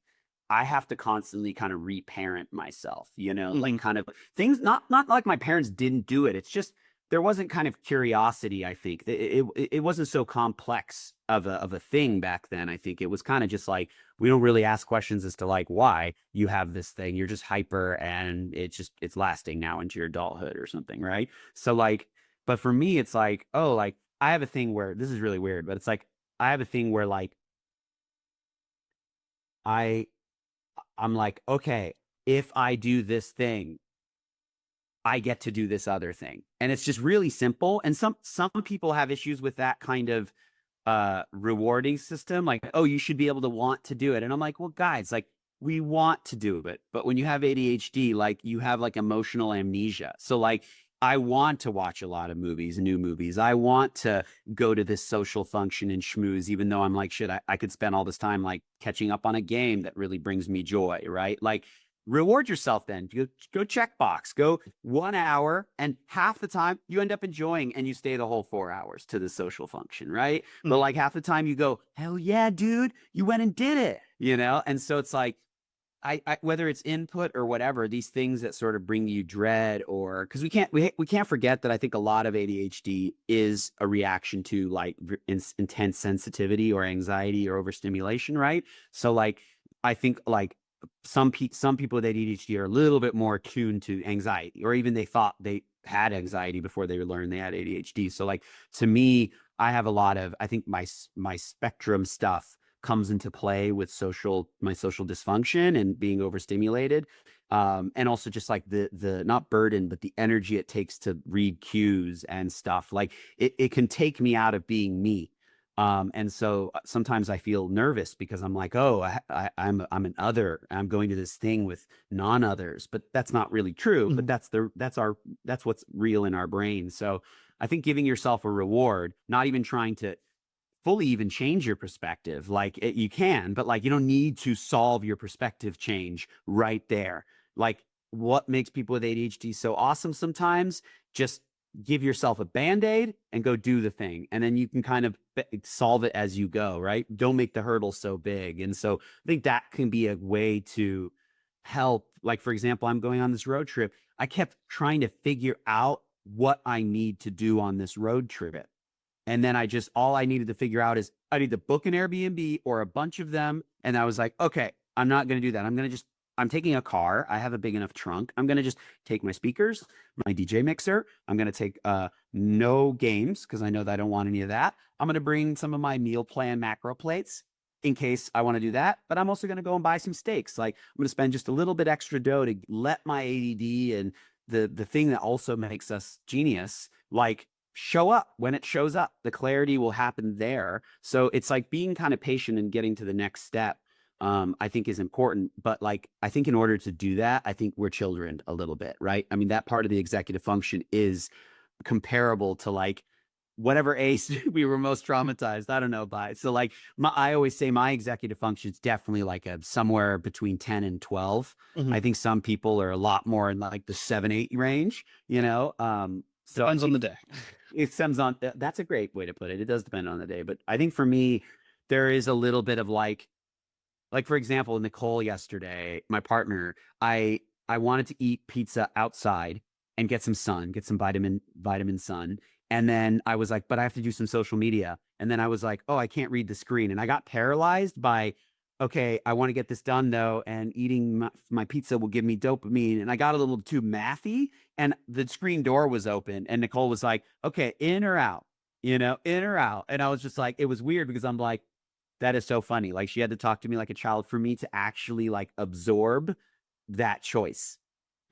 I have to constantly kind of reparent myself, like Mhm. kind of things, not like my parents didn't do it. It's just there wasn't kind of curiosity, I think. It wasn't so complex of a thing back then. I think it was kind of just like we don't really ask questions as to like why you have this thing. You're just hyper and it's lasting now into your adulthood or something, right? So like, but for me, it's like, oh, like I have a thing where this is really weird, but it's like I have a thing where like I I'm like, okay, if I do this thing, I get to do this other thing. And it's just really simple. And some people have issues with that kind of rewarding system. Like, oh, you should be able to want to do it. And I'm like, well, guys, like we want to do it, but when you have ADHD, like you have like emotional amnesia. So like I want to watch a lot of movies, new movies. I want to go to this social function and schmooze, even though I'm like, shit, I could spend all this time like catching up on a game that really brings me joy, right? Like reward yourself then. Go check box, go 1 hour, and half the time you end up enjoying and you stay the whole 4 hours to the social function, right? But like half the time you go, hell yeah, dude, you went and did it, you know? And so it's like, whether it's input or whatever, these things that sort of bring you dread, or because we can't forget that I think a lot of ADHD is a reaction to like intense sensitivity or anxiety or overstimulation, right? So like I think like some people with ADHD are a little bit more attuned to anxiety, or even they thought they had anxiety before they learned they had ADHD. So like to me, I have a lot of, I think my spectrum stuff comes into play with my social dysfunction and being overstimulated, and also just like the not burden but the energy it takes to read cues and stuff. Like it can take me out of being me, and so sometimes I feel nervous because I'm like, oh, I'm an other, I'm going to this thing with non-others, but that's not really true. But that's what's real in our brain. So I think giving yourself a reward, not even trying to fully even change your perspective. Like you can, but like you don't need to solve your perspective change right there. Like what makes people with ADHD so awesome sometimes, just give yourself a band-aid and go do the thing. And then you can kind of solve it as you go, right? Don't make the hurdle so big. And so I think that can be a way to help. Like, for example, I'm going on this road trip. I kept trying to figure out what I need to do on this road trip. And then all I needed to figure out is I need to book an Airbnb or a bunch of them. And I was like, okay, I'm not going to do that. I'm taking a car. I have a big enough trunk. I'm going to just take my speakers, my DJ mixer. I'm going to take no games because I know that I don't want any of that. I'm going to bring some of my meal plan macro plates in case I want to do that. But I'm also going to go and buy some steaks. Like I'm going to spend just a little bit extra dough to let my ADD and the thing that also makes us genius, like show up when it shows up. The clarity will happen there. So it's like being kind of patient and getting to the next step, I think is important. But like, I think in order to do that, I think we're children a little bit, right? I mean, that part of the executive function is comparable to like whatever age we were most traumatized. I don't know by. So like I always say my executive function is definitely like a somewhere between 10 and 12. I think some people are a lot more in like the 7, 8 range, you know? So Depends on the day. it depends on, that's a great way to put it. It does depend on the day, but I think for me, there is a little bit of like for example, Nicole yesterday, my partner, I wanted to eat pizza outside and get some sun, get some vitamin sun. And then I was like, but I have to do some social media. And then I was like, oh, I can't read the screen. And I got paralyzed by, okay, I want to get this done though. And eating my pizza will give me dopamine. And I got a little too mathy and the screen door was open. And Nicole was like, okay, in or out, in or out. And I was just like, it was weird because I'm like, that is so funny. Like she had to talk to me like a child for me to actually like absorb that choice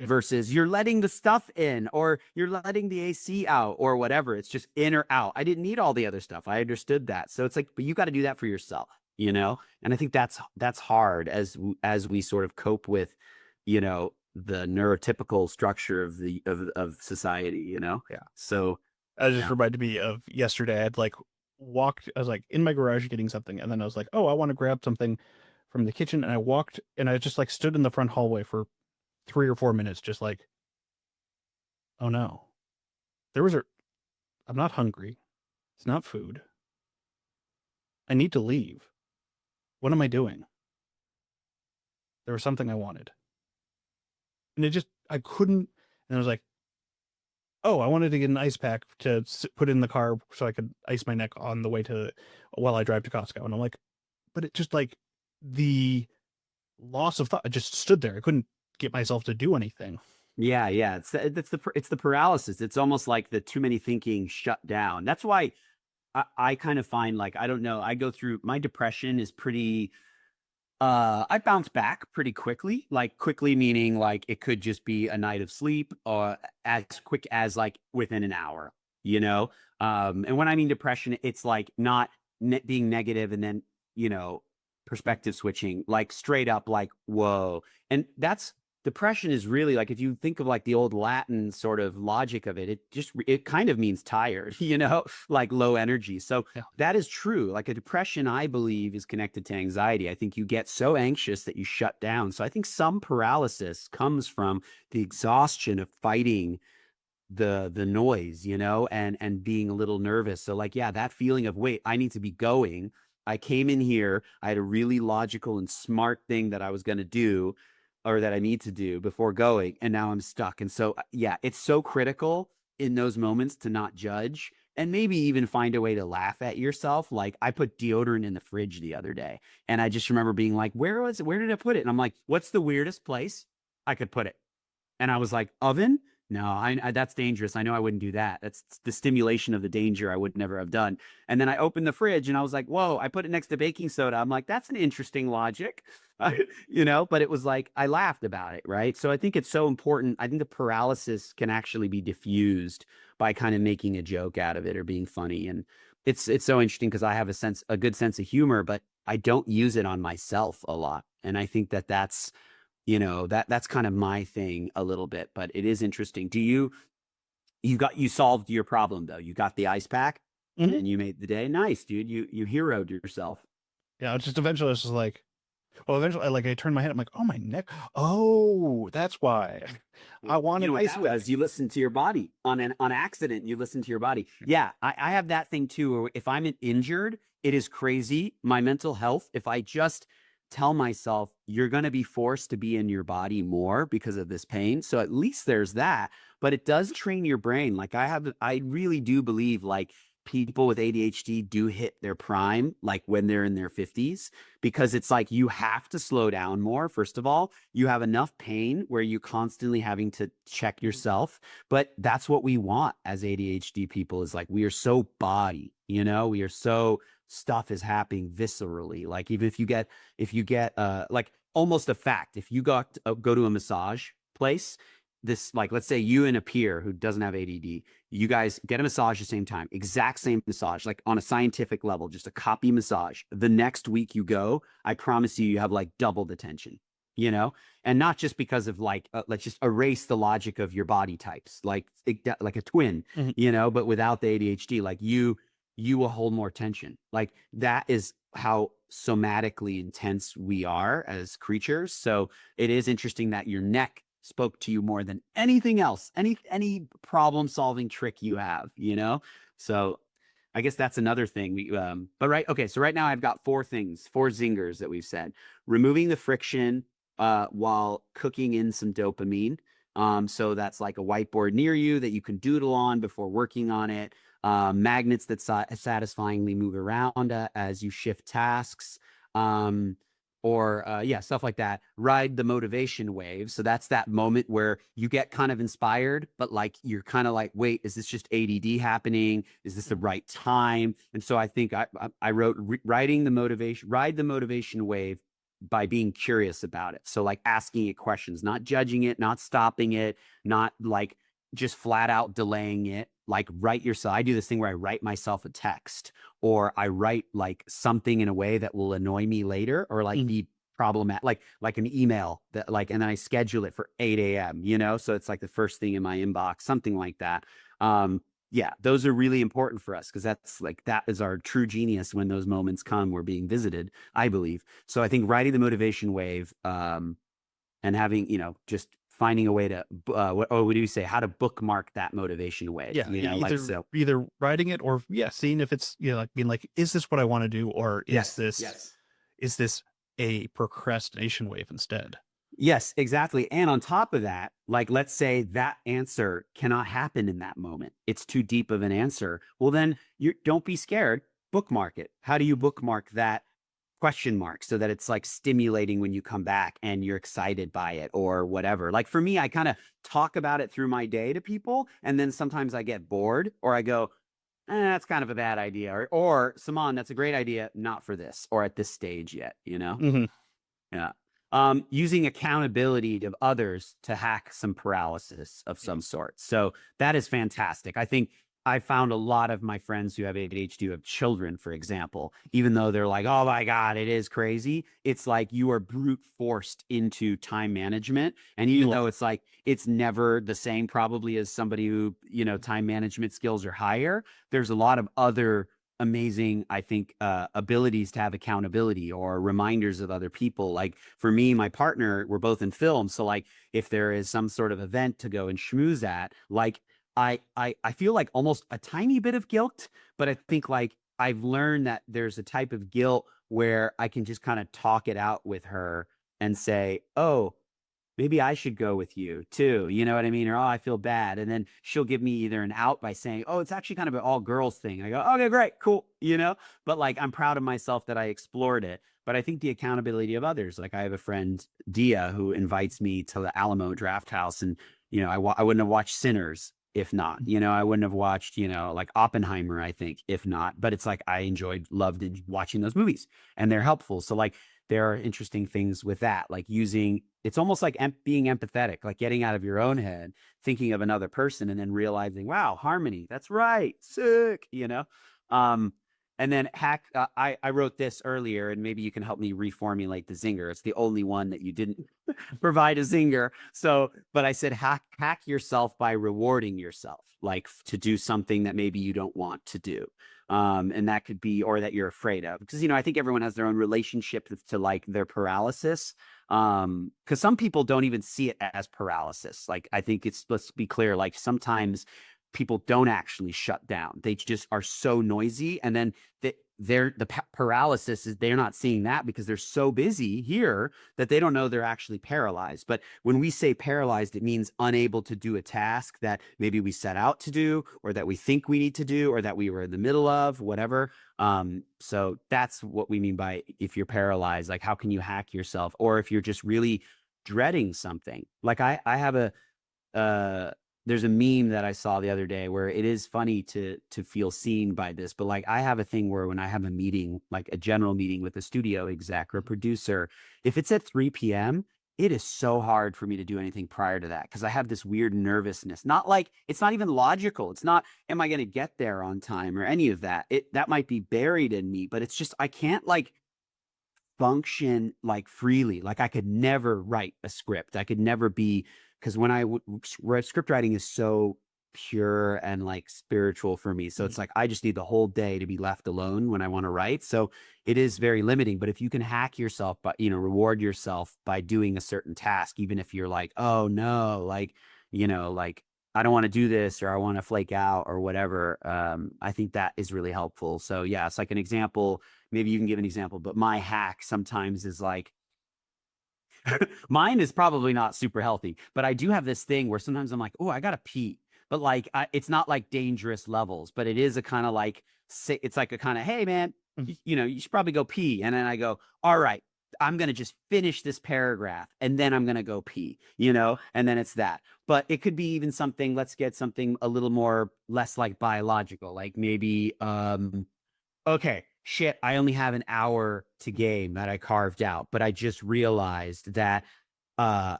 versus you're letting the stuff in or you're letting the AC out or whatever. It's just in or out. I didn't need all the other stuff. I understood that. So it's like, but you got to do that for yourself, you know? And I think that's hard as we sort of cope with, the neurotypical structure of society, Yeah. So That just yeah. reminded me of yesterday. I was like in my garage getting something, and then I was like, oh, I want to grab something from the kitchen. And I walked and I just like stood in the front hallway for 3 or 4 minutes, just like, oh no, I'm not hungry. It's not food. I need to leave. What am I doing? There was something I wanted. And I couldn't. And I was like, oh, I wanted to get an ice pack to put in the car so I could ice my neck on the way while I drive to Costco. And I'm like, but it just like the loss of thought. I just stood there. I couldn't get myself to do anything. Yeah, yeah. It's the paralysis. It's almost like the too many thinking shut down. That's why I kind of find like I don't know. I go through my depression is pretty. I bounce back pretty quickly. Like quickly meaning like it could just be a night of sleep, or as quick as like within an hour. You know. And when I mean depression, it's like not being negative and then you know perspective switching, like straight up, like, whoa. And that's depression is really like, if you think of like the old Latin sort of logic of it, it kind of means tired, like low energy. So Yeah. that is true. Like a depression, I believe, is connected to anxiety. I think you get so anxious that you shut down. So I think some paralysis comes from the exhaustion of fighting the noise, and being a little nervous. So like, yeah, that feeling of, wait, I need to be going. I came in here, I had a really logical and smart thing that I was going to do, or that I need to do before going, and now I'm stuck. And so yeah, it's so critical in those moments to not judge, and maybe even find a way to laugh at yourself. Like I put deodorant in the fridge the other day, and I just remember being like, where did I put it? And I'm like, what's the weirdest place I could put it? And I was like, oven? No, that's dangerous. I know I wouldn't do that. That's the stimulation of the danger I would never have done. And then I opened the fridge and I was like, whoa, I put it next to baking soda. I'm like, that's an interesting logic, but it was like, I laughed about it. Right. So I think it's so important. I think the paralysis can actually be diffused by kind of making a joke out of it or being funny. And it's so interesting because I have a good sense of humor, but I don't use it on myself a lot. And I think that's kind of my thing a little bit, but it is interesting. You solved your problem though. You got the ice pack Hmm. and you made the day. Nice, dude. You heroed yourself. Yeah. It's just eventually, it's just like, well, eventually, I turned my head. I'm like, oh, my neck. Oh, that's why. I want You an know what ice that pick. was? You listen to your body on accident. You listen to your body. Yeah, I have that thing too. Where if I'm injured, it is crazy. My mental health. If I just tell myself you're going to be forced to be in your body more because of this pain, so at least there's that. But it does train your brain. Like I really do believe like people with ADHD do hit their prime like when they're in their 50s, because it's like you have to slow down more. First of all, you have enough pain where you're constantly having to check yourself. But that's what we want as ADHD people, is like we are so body, we are so, stuff is happening viscerally. Like even if you get like almost a fact, if you go to a massage place, this, like, let's say you and a peer who doesn't have ADD, you guys get a massage at the same time, exact same massage, like on a scientific level, just a copy massage. The next week you go, I promise you, you have like double the tension, you know? And not just because of like, let's just erase the logic of your body types, like a twin, Mhm. but without the ADHD, like you will hold more tension. Like that is how somatically intense we are as creatures. So it is interesting that your neck spoke to you more than anything else, any problem solving trick you have. So I guess that's another thing. But right, okay. So right now I've got four zingers that we've said: removing the friction while cooking in some dopamine. So that's like a whiteboard near you that you can doodle on before working on it. Magnets that satisfyingly move around as you shift tasks. Um, or yeah, stuff like that. Ride the motivation wave. So that's that moment where you get kind of inspired, but like you're kind of like, wait, is this just ADD happening? Is this the right time? And so I think I wrote ride the motivation wave by being curious about it. So like asking it questions, not judging it, not stopping it, not like just flat out delaying it. Like write yourself. I do this thing where I write myself a text, or I write like something in a way that will annoy me later, or like Mhm. be problematic, like an email that like, and then I schedule it for 8 a.m. So it's like the first thing in my inbox, something like that. Yeah, those are really important for us because that is our true genius when those moments come. We're being visited, I believe. So I think riding the motivation wave, and having, just finding a way to, what do you say? How to bookmark that motivation wave, Yeah, like so. either writing it or yeah, seeing if it's like being like, is this what I want to do, or Yes, yes. is this a procrastination wave instead? Yes, exactly. And on top of that, like let's say that answer cannot happen in that moment. It's too deep of an answer. Well, then you don't be scared. Bookmark it. How do you bookmark that question mark so that it's like stimulating when you come back and you're excited by it or whatever? Like for me, I kind of talk about it through my day to people, and then sometimes I get bored or I go, that's kind of a bad idea, or Saman, that's a great idea, not for this or at this stage yet. Hmm. Yeah. Using accountability of others to hack some paralysis of some sort. So that is fantastic. I think I found a lot of my friends who have ADHD who have children, for example, even though they're like, oh my God, it is crazy. It's like you are brute forced into time management. And even though it's like, it's never the same probably as somebody who, time management skills are higher, there's a lot of other amazing, I think, abilities to have accountability or reminders of other people. Like for me, my partner, we're both in film. So like if there is some sort of event to go and schmooze at, like I feel like almost a tiny bit of guilt, but I think like I've learned that there's a type of guilt where I can just kind of talk it out with her and say, "Oh, maybe I should go with you too." You know what I mean? Or, "Oh, I feel bad." And then she'll give me either an out by saying, "Oh, it's actually kind of an all girls thing." I go, "Okay, great, cool." But like I'm proud of myself that I explored it. But I think the accountability of others, like I have a friend, Dia, who invites me to the Alamo Draft House, and I wouldn't have watched Sinners if not. I wouldn't have watched, like Oppenheimer, I think, if not. But it's like I loved watching those movies, and they're helpful. So like there are interesting things with that, like using it's almost like being empathetic, like getting out of your own head, thinking of another person, and then realizing, wow, harmony, that's right, sick. Um, and then I wrote this earlier, and maybe you can help me reformulate the zinger. It's the only one that you didn't provide a zinger. So, but I said hack yourself by rewarding yourself, like to do something that maybe you don't want to do. And that could be, or that you're afraid of, because I think everyone has their own relationship to like their paralysis. Because some people don't even see it as paralysis. Like I think let's be clear, like sometimes people don't actually shut down. They just are so noisy, and then the paralysis is they're not seeing that because they're so busy here that they don't know they're actually paralyzed. But when we say paralyzed, it means unable to do a task that maybe we set out to do, or that we think we need to do, or that we were in the middle of, whatever. So that's what we mean by if you're paralyzed, like how can you hack yourself? Or if you're just really dreading something. Like I have uh there's a meme that I saw the other day where it is funny to feel seen by this, but like I have a thing where when I have a meeting, like a general meeting with a studio exec or a producer, if it's at 3 p.m., it is so hard for me to do anything prior to that because I have this weird nervousness. Not like it's not even logical. It's not, am I going to get there on time or any of that? That might be buried in me, but it's just I can't like function like freely. Like I could never write a script. I could never be, because when script writing is so pure and like spiritual for me. So it's like I just need the whole day to be left alone when I want to write. So it is very limiting. But if you can hack yourself, but reward yourself by doing a certain task, even if you're like, oh no, like I don't want to do this or I want to flake out or whatever. I think that is really helpful. So yeah, it's like an example. Maybe you can give an example, but my hack sometimes is like mine is probably not super healthy, but I do have this thing where sometimes I'm like, oh, I gotta pee, but like it's not like dangerous levels, but it is a kind of like it's like a kind of, hey man, you should probably go pee, and then I go, all right, I'm gonna just finish this paragraph, and then I'm gonna go pee, and then it's that. But it could be even something. Let's get something a little more less like biological, like maybe okay, shit, I only have an hour to game that I carved out, but I just realized that uh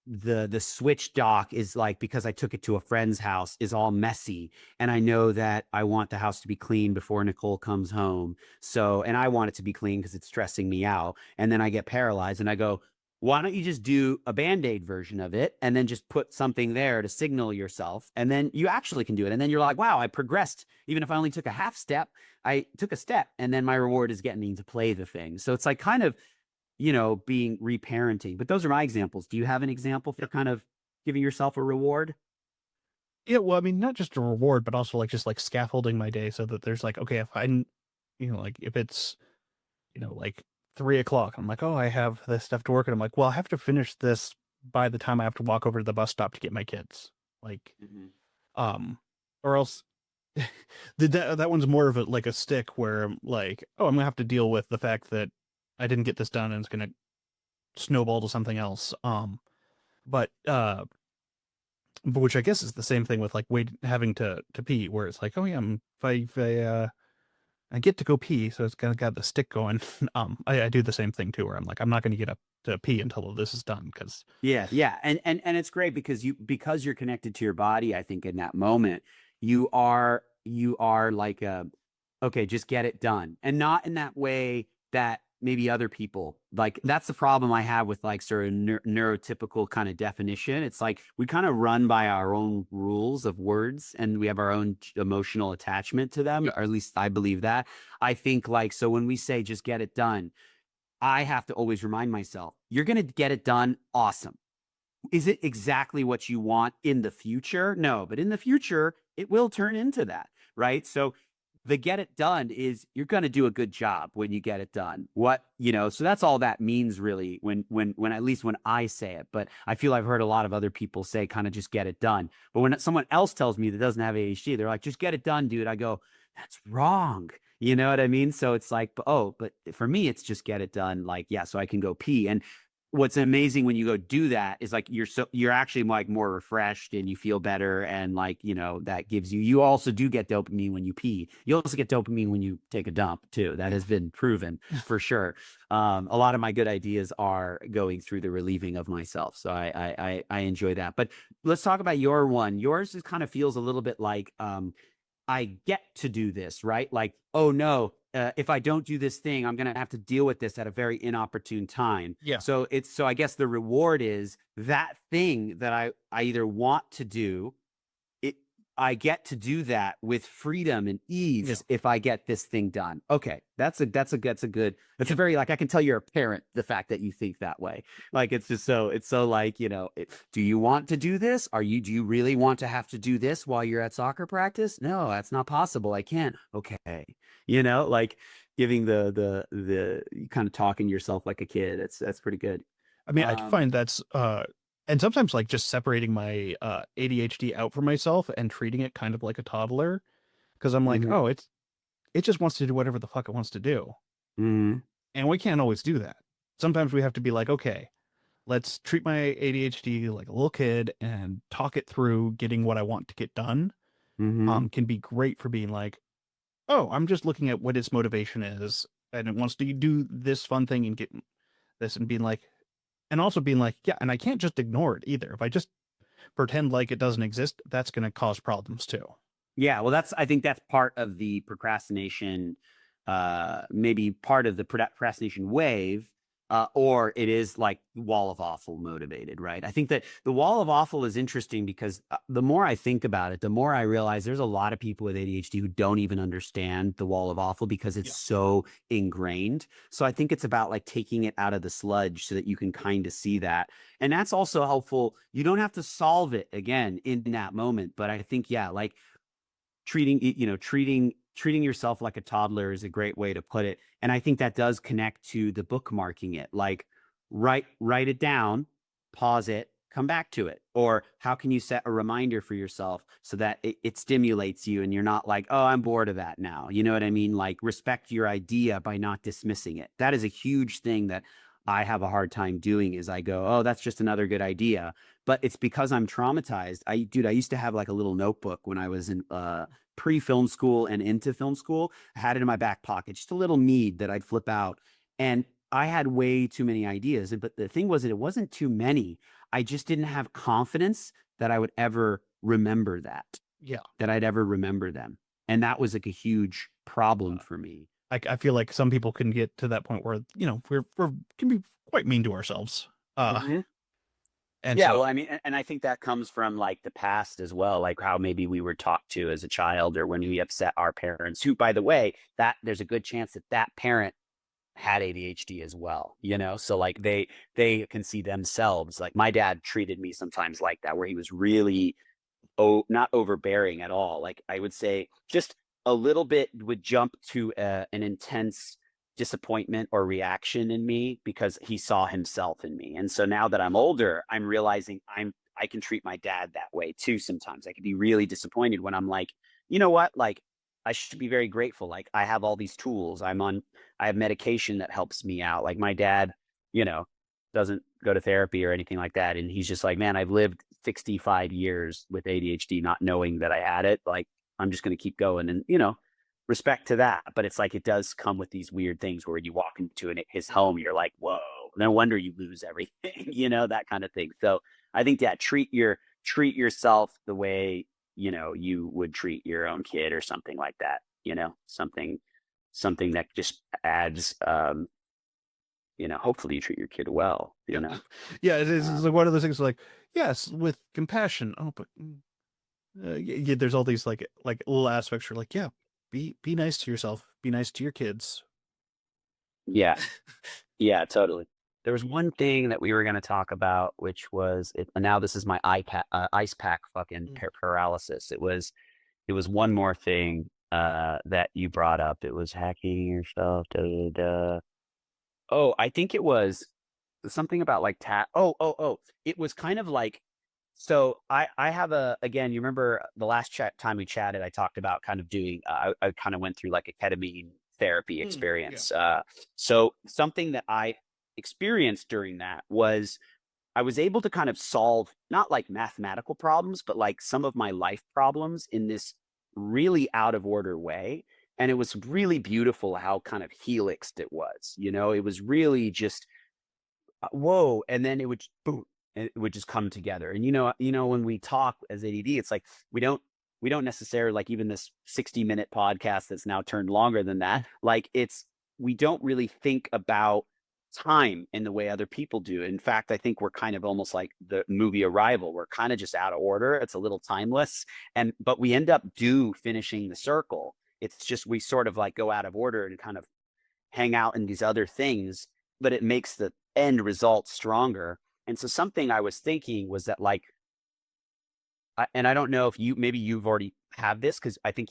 the switch dock is like, because I took it to a friend's house, is all messy, and I know that I want the house to be clean before Nicole comes home. So, and I want it to be clean because it's stressing me out, and then I get paralyzed and I go, why don't you just do a band-aid version of it and then just put something there to signal yourself, and then you actually can do it, and then you're like, wow, I progressed. Even if I only took a half step, I took a step, and then my reward is getting to play the thing. So it's like kind of being reparenting. But those are my examples. Do you have an example for kind of giving yourself a reward? Yeah, well, I mean, not just a reward, but also like just like scaffolding my day so that there's like, okay, if like if it's, like 3 o'clock, I'm like, oh, I have this stuff to work, and I'm like, well, I have to finish this by the time I have to walk over to the bus stop to get my kids. Like, Mhm. um, or else that one's more of a like a stick where I'm like, oh, I'm gonna have to deal with the fact that I didn't get this done and it's gonna snowball to something else. But which I guess is the same thing with like having to pee, where it's like, oh yeah, I get to go pee, so it's gonna got the stick going. I do the same thing too, where I'm like, I'm not gonna get up to pee until this is done, because Yeah, yeah. And it's great because you're connected to your body, I think, in that moment. you are like a okay, just get it done. And not in that way that maybe other people like that's the problem I have with like sort of neurotypical kind of definition. It's like we kind of run by our own rules of words and we have our own emotional attachment to them, Yeah. or at least I believe that. I think like so when we say just get it done, I have to always remind myself, you're going to get it done. Awesome. Is it exactly what you want in the future? No, but in the future, it will turn into that, right? So the get it done is you're going to do a good job when you get it done. So that's all that means really when at least when I say it. But I feel I've heard a lot of other people say kind of just get it done. But when someone else tells me that doesn't have ADHD, they're like, just get it done, dude. I go, that's wrong. You know what I mean? So it's like, oh, but for me, it's just get it done. Like, yeah, so I can go pee. And what's amazing when you go do that is like you're actually like more refreshed and you feel better and like that gives you also do get dopamine when you pee. You also get dopamine when you take a dump too. That has been proven for sure. A lot of my good ideas are going through the relieving of myself, so I enjoy that. But let's talk about your one. Yours is kind of feels a little bit like I get to do this, right? Like, oh no, if I don't do this thing, I'm going to have to deal with this at a very inopportune time. Yeah. So I guess the reward is that thing that I either want to do it I get to do that with freedom and Yeah. ease if I get this thing done. Okay, that's a Yeah. very like I can tell you're a parent the fact that you think that way. Like it's so like do you want to do this? Do you really want to have to do this while you're at soccer practice? No, that's not possible. I can't. Okay, like giving the kind of talking to yourself like a kid. That's pretty good. I mean, I Um, find that's and sometimes like just separating my ADHD out from myself and treating it kind of like a toddler because I'm like, mhm, oh, it just wants to do whatever the fuck it wants to do. mhm, And we can't always do that. Sometimes we have to be like, okay, let's treat my ADHD like a little kid and talk it through getting what I want to get done. mhm. Can be great for being like, oh, I'm just looking at what its motivation is and it wants to do this fun thing and get this and being like, and also being like, yeah, and I can't just ignore it either. If I just pretend like it doesn't exist, that's going to cause problems too. Yeah, well, I think that's part of the procrastination, maybe part of the procrastination wave, or it is like wall of awful motivated, right? I think that the wall of awful is interesting because the more I think about it, the more I realize there's a lot of people with ADHD who don't even understand the wall of awful because it's Yeah. so ingrained. So I think it's about like taking it out of the sludge so that you can kind of see that. And that's also helpful. You don't have to solve it again in that moment, but I think, yeah, like treating yourself like a toddler is a great way to put it, and I think that does connect to the bookmarking it. Like write it down, pause it, come back to it. Or how can you set a reminder for yourself so that it stimulates you and you're not like, oh, I'm bored of that now, you know what I mean? Like respect your idea by not dismissing it. That is a huge thing that I have a hard time doing. Is I go, oh, that's just another good idea, but it's because I'm traumatized. I used to have like a little notebook when I was in pre-film school and into film school. I had it in my back pocket, just a little mead that I'd flip out. And I had way too many ideas. But the thing was that it wasn't too many. I just didn't have confidence that I would ever remember Yeah. that I'd ever remember them. And that was like a huge problem for me. I feel like some people can get to that point where, we're can be quite mean to ourselves. Uh, Mhm. and Yeah, so, well, I mean, and I think that comes from like the past as well, like how maybe we were talked to as a child or when we upset our parents, who, by the way, that there's a good chance that that parent had ADHD as well, So like they can see themselves. Like my dad treated me sometimes like that, where he was really not overbearing at all. Like I would say just a little bit would jump to an intense disappointment or reaction in me because he saw himself in me. And so now that I'm older, I'm realizing I can treat my dad that way too sometimes. I can be really disappointed when I'm like, you know what? Like I should be very grateful. Like I have all these tools. I have medication that helps me out. Like my dad, you know, doesn't go to therapy or anything like that. And he's just like, man, I've lived 65 years with ADHD, not knowing that I had it. Like, I'm just going to keep going and, respect to that. But it's like, it does come with these weird things where you walk into his home, you're like, whoa, no wonder you lose everything, that kind of thing. So I think that treat yourself the way you would treat your own kid or something like that, something that just adds, hopefully you treat your kid well, Yeah. Yeah. It's like one of those things like, yes, with compassion. Oh, but yeah, there's all these like little aspects where like, yeah, be nice to yourself, be nice to your kids. Yeah. Yeah, totally. There was one thing that we were going to talk about, which was it. Now this is my ice pack fucking Mm. paralysis. It was one more thing that you brought up. It was hacking your stuff. Da, da, da. Oh, I think it was something about like oh. It was kind of like, so I have again, you remember the last time we chatted, I talked about kind of doing I kind of went through like a ketamine therapy Yeah. experience. So something that I experienced during that was I was able to kind of solve not like mathematical problems, but like some of my life problems in this really out of order way. And it was really beautiful how kind of helixed it was. It was really just whoa, and then it would boom, and it would just come together. And when we talk as ADD, it's like we don't necessarily like even this 60-minute podcast that's now turned longer than that. Like we don't really think about time in the way other people do. In fact, I think we're kind of almost like the movie Arrival. We're kind of just out of order. It's a little timeless, but we end up finishing the circle. It's just we sort of like go out of order and kind of hang out in these other things, but it makes the end result stronger. And so something I was thinking was that like, and I don't know if maybe you've already have this, because I think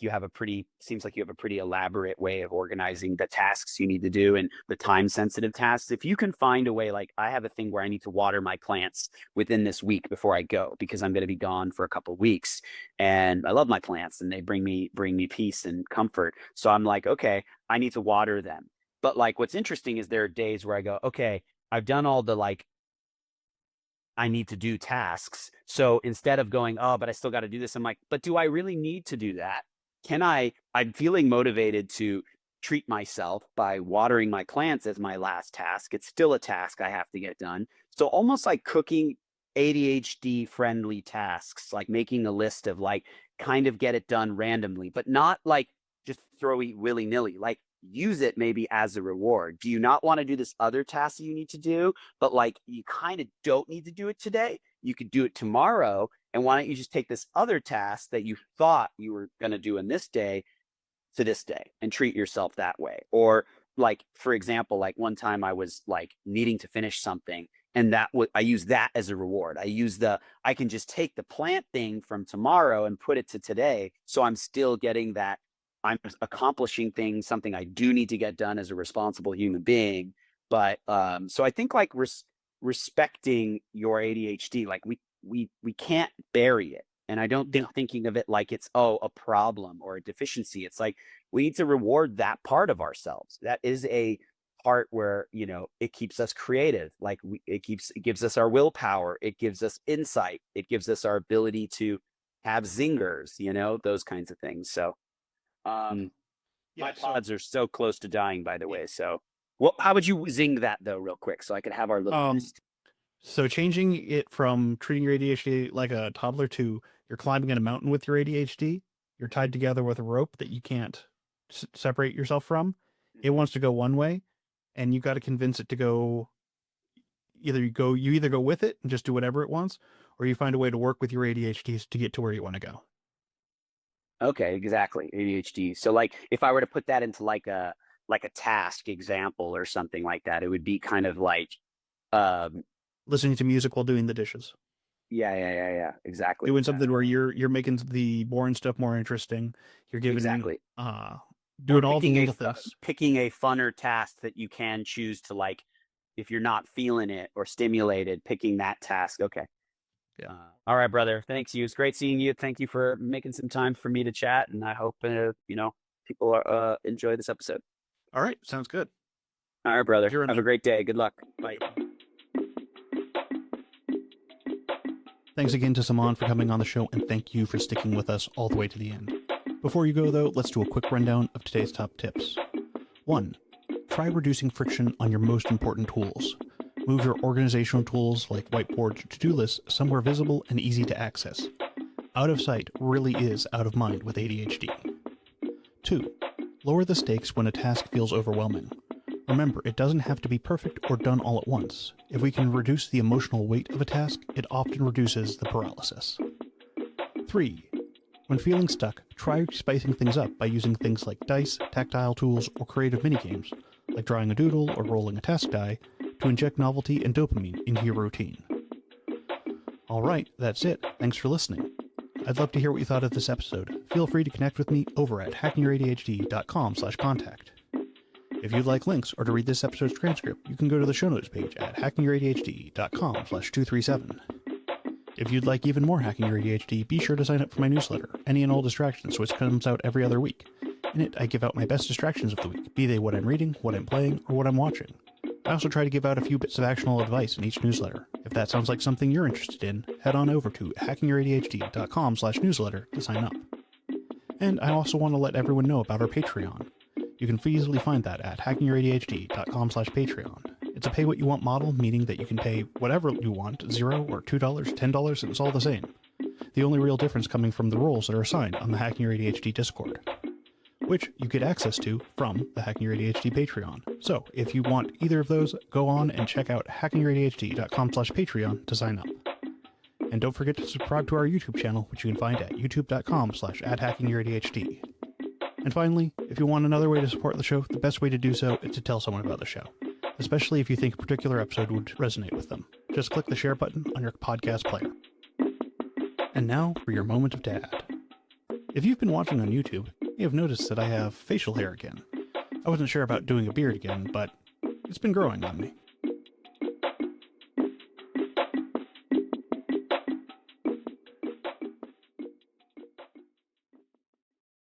seems like you have a pretty elaborate way of organizing the tasks you need to do and the time sensitive tasks. If you can find a way, like I have a thing where I need to water my plants within this week before I go, because I'm going to be gone for a couple of weeks, and I love my plants and they bring me peace and comfort. So I'm like, okay, I need to water them. But like, what's interesting is there are days where I go, okay, I've done all the like I need to do tasks. So instead of going, oh, but I still got to do this, I'm like, but do I really need to do that? I'm feeling motivated to treat myself by watering my plants as my last task. It's still a task I have to get done. So almost like cooking ADHD friendly tasks, like making a list of like kind of get it done randomly, but not like just throw it willy nilly, like use it maybe as a reward. Do you not want to do this other task that you need to do? But like you kind of don't need to do it today. You could do it tomorrow. And why don't you just take this other task that you thought you were going to do in this day to this day and treat yourself that way? Or like, for example, like one time I was like needing to finish something, and I use that as a reward. I can just take the plant thing from tomorrow and put it to today. So I'm still getting that I'm accomplishing things, something I do need to get done as a responsible human being. But so I think like respecting your ADHD, like we can't bury it. And I don't think thinking of it like it's a problem or a deficiency. It's like we need to reward that part of ourselves. That is a part where it keeps us creative. Like it gives us our willpower. It gives us insight. It gives us our ability to have zingers. Those kinds of things. So my pods are so close to dying, by the way. So, how would you zing that though, real quick, so I could have our little list? So changing it from treating your ADHD like a toddler to you're climbing in a mountain with your ADHD, you're tied together with a rope that you can't separate yourself from. It wants to go one way, and you got to convince it to go. You either go with it and just do whatever it wants, or you find a way to work with your ADHD to get to where you want to go. Okay, exactly. ADHD. So, like, if I were to put that into like a task example or something like that, it would be kind of like, um, Listening to music while doing the dishes. yeah, exactly. Doing something where you're making the boring stuff more interesting. You're giving Exactly. Or doing all the little things. picking a funner task that you can choose to like, if you're not feeling it or stimulated, picking that task. Okay. Yeah. All right, brother. Thanks you. It's great seeing you. Thank you for making some time for me to chat, and I hope people enjoy this episode. All right, sounds good. All right, brother. Have a great day. Good luck. Bye. Thanks again to Saman for coming on the show, and thank you for sticking with us all the way to the end. Before you go, though, let's do a quick rundown of today's top tips. 1. Try reducing friction on your most important tools. Move your organizational tools like whiteboards or to-do lists somewhere visible and easy to access. Out of sight really is out of mind with ADHD. 2. Lower the stakes when a task feels overwhelming. Remember, it doesn't have to be perfect or done all at once. If we can reduce the emotional weight of a task, it often reduces the paralysis. 3. When feeling stuck, try spicing things up by using things like dice, tactile tools, or creative minigames, like drawing a doodle or rolling a task die, to inject novelty and dopamine into your routine. Alright, that's it. Thanks for listening. I'd love to hear what you thought of this episode. Feel free to connect with me over at hackingyyouradhd.com/contact. If you'd like links or to read this episode's transcript, you can go to the show notes page at hackingyyouradhd.com/237. If you'd like even more Hacking Your ADHD, be sure to sign up for my newsletter, Any and All Distractions, which comes out every other week. In it, I give out my best distractions of the week, be they what I'm reading, what I'm playing, or what I'm watching. I also try to give out a few bits of actionable advice in each newsletter. If that sounds like something you're interested in, head on over to hackingyyouradhd.com/newsletter to sign up. And I also want to let everyone know about our Patreon. You can easily find that at hackingyyouradhd.com/Patreon. It's a pay what you want model, meaning that you can pay whatever you want, $0 or $2, $10, and it's all the same. The only real difference coming from the roles that are assigned on the Hacking Your ADHD Discord, which you get access to from the Hacking Your ADHD Patreon. So if you want either of those, go on and check out hackingyyouradhd.com/Patreon to sign up. And don't forget to subscribe to our YouTube channel, which you can find at youtube.com/@hackingyyouradhd. And finally, if you want another way to support the show, the best way to do so is to tell someone about the show, especially if you think a particular episode would resonate with them. Just click the share button on your podcast player. And now for your moment of dad. If you've been watching on YouTube, you have noticed that I have facial hair again. I wasn't sure about doing a beard again, but it's been growing on me.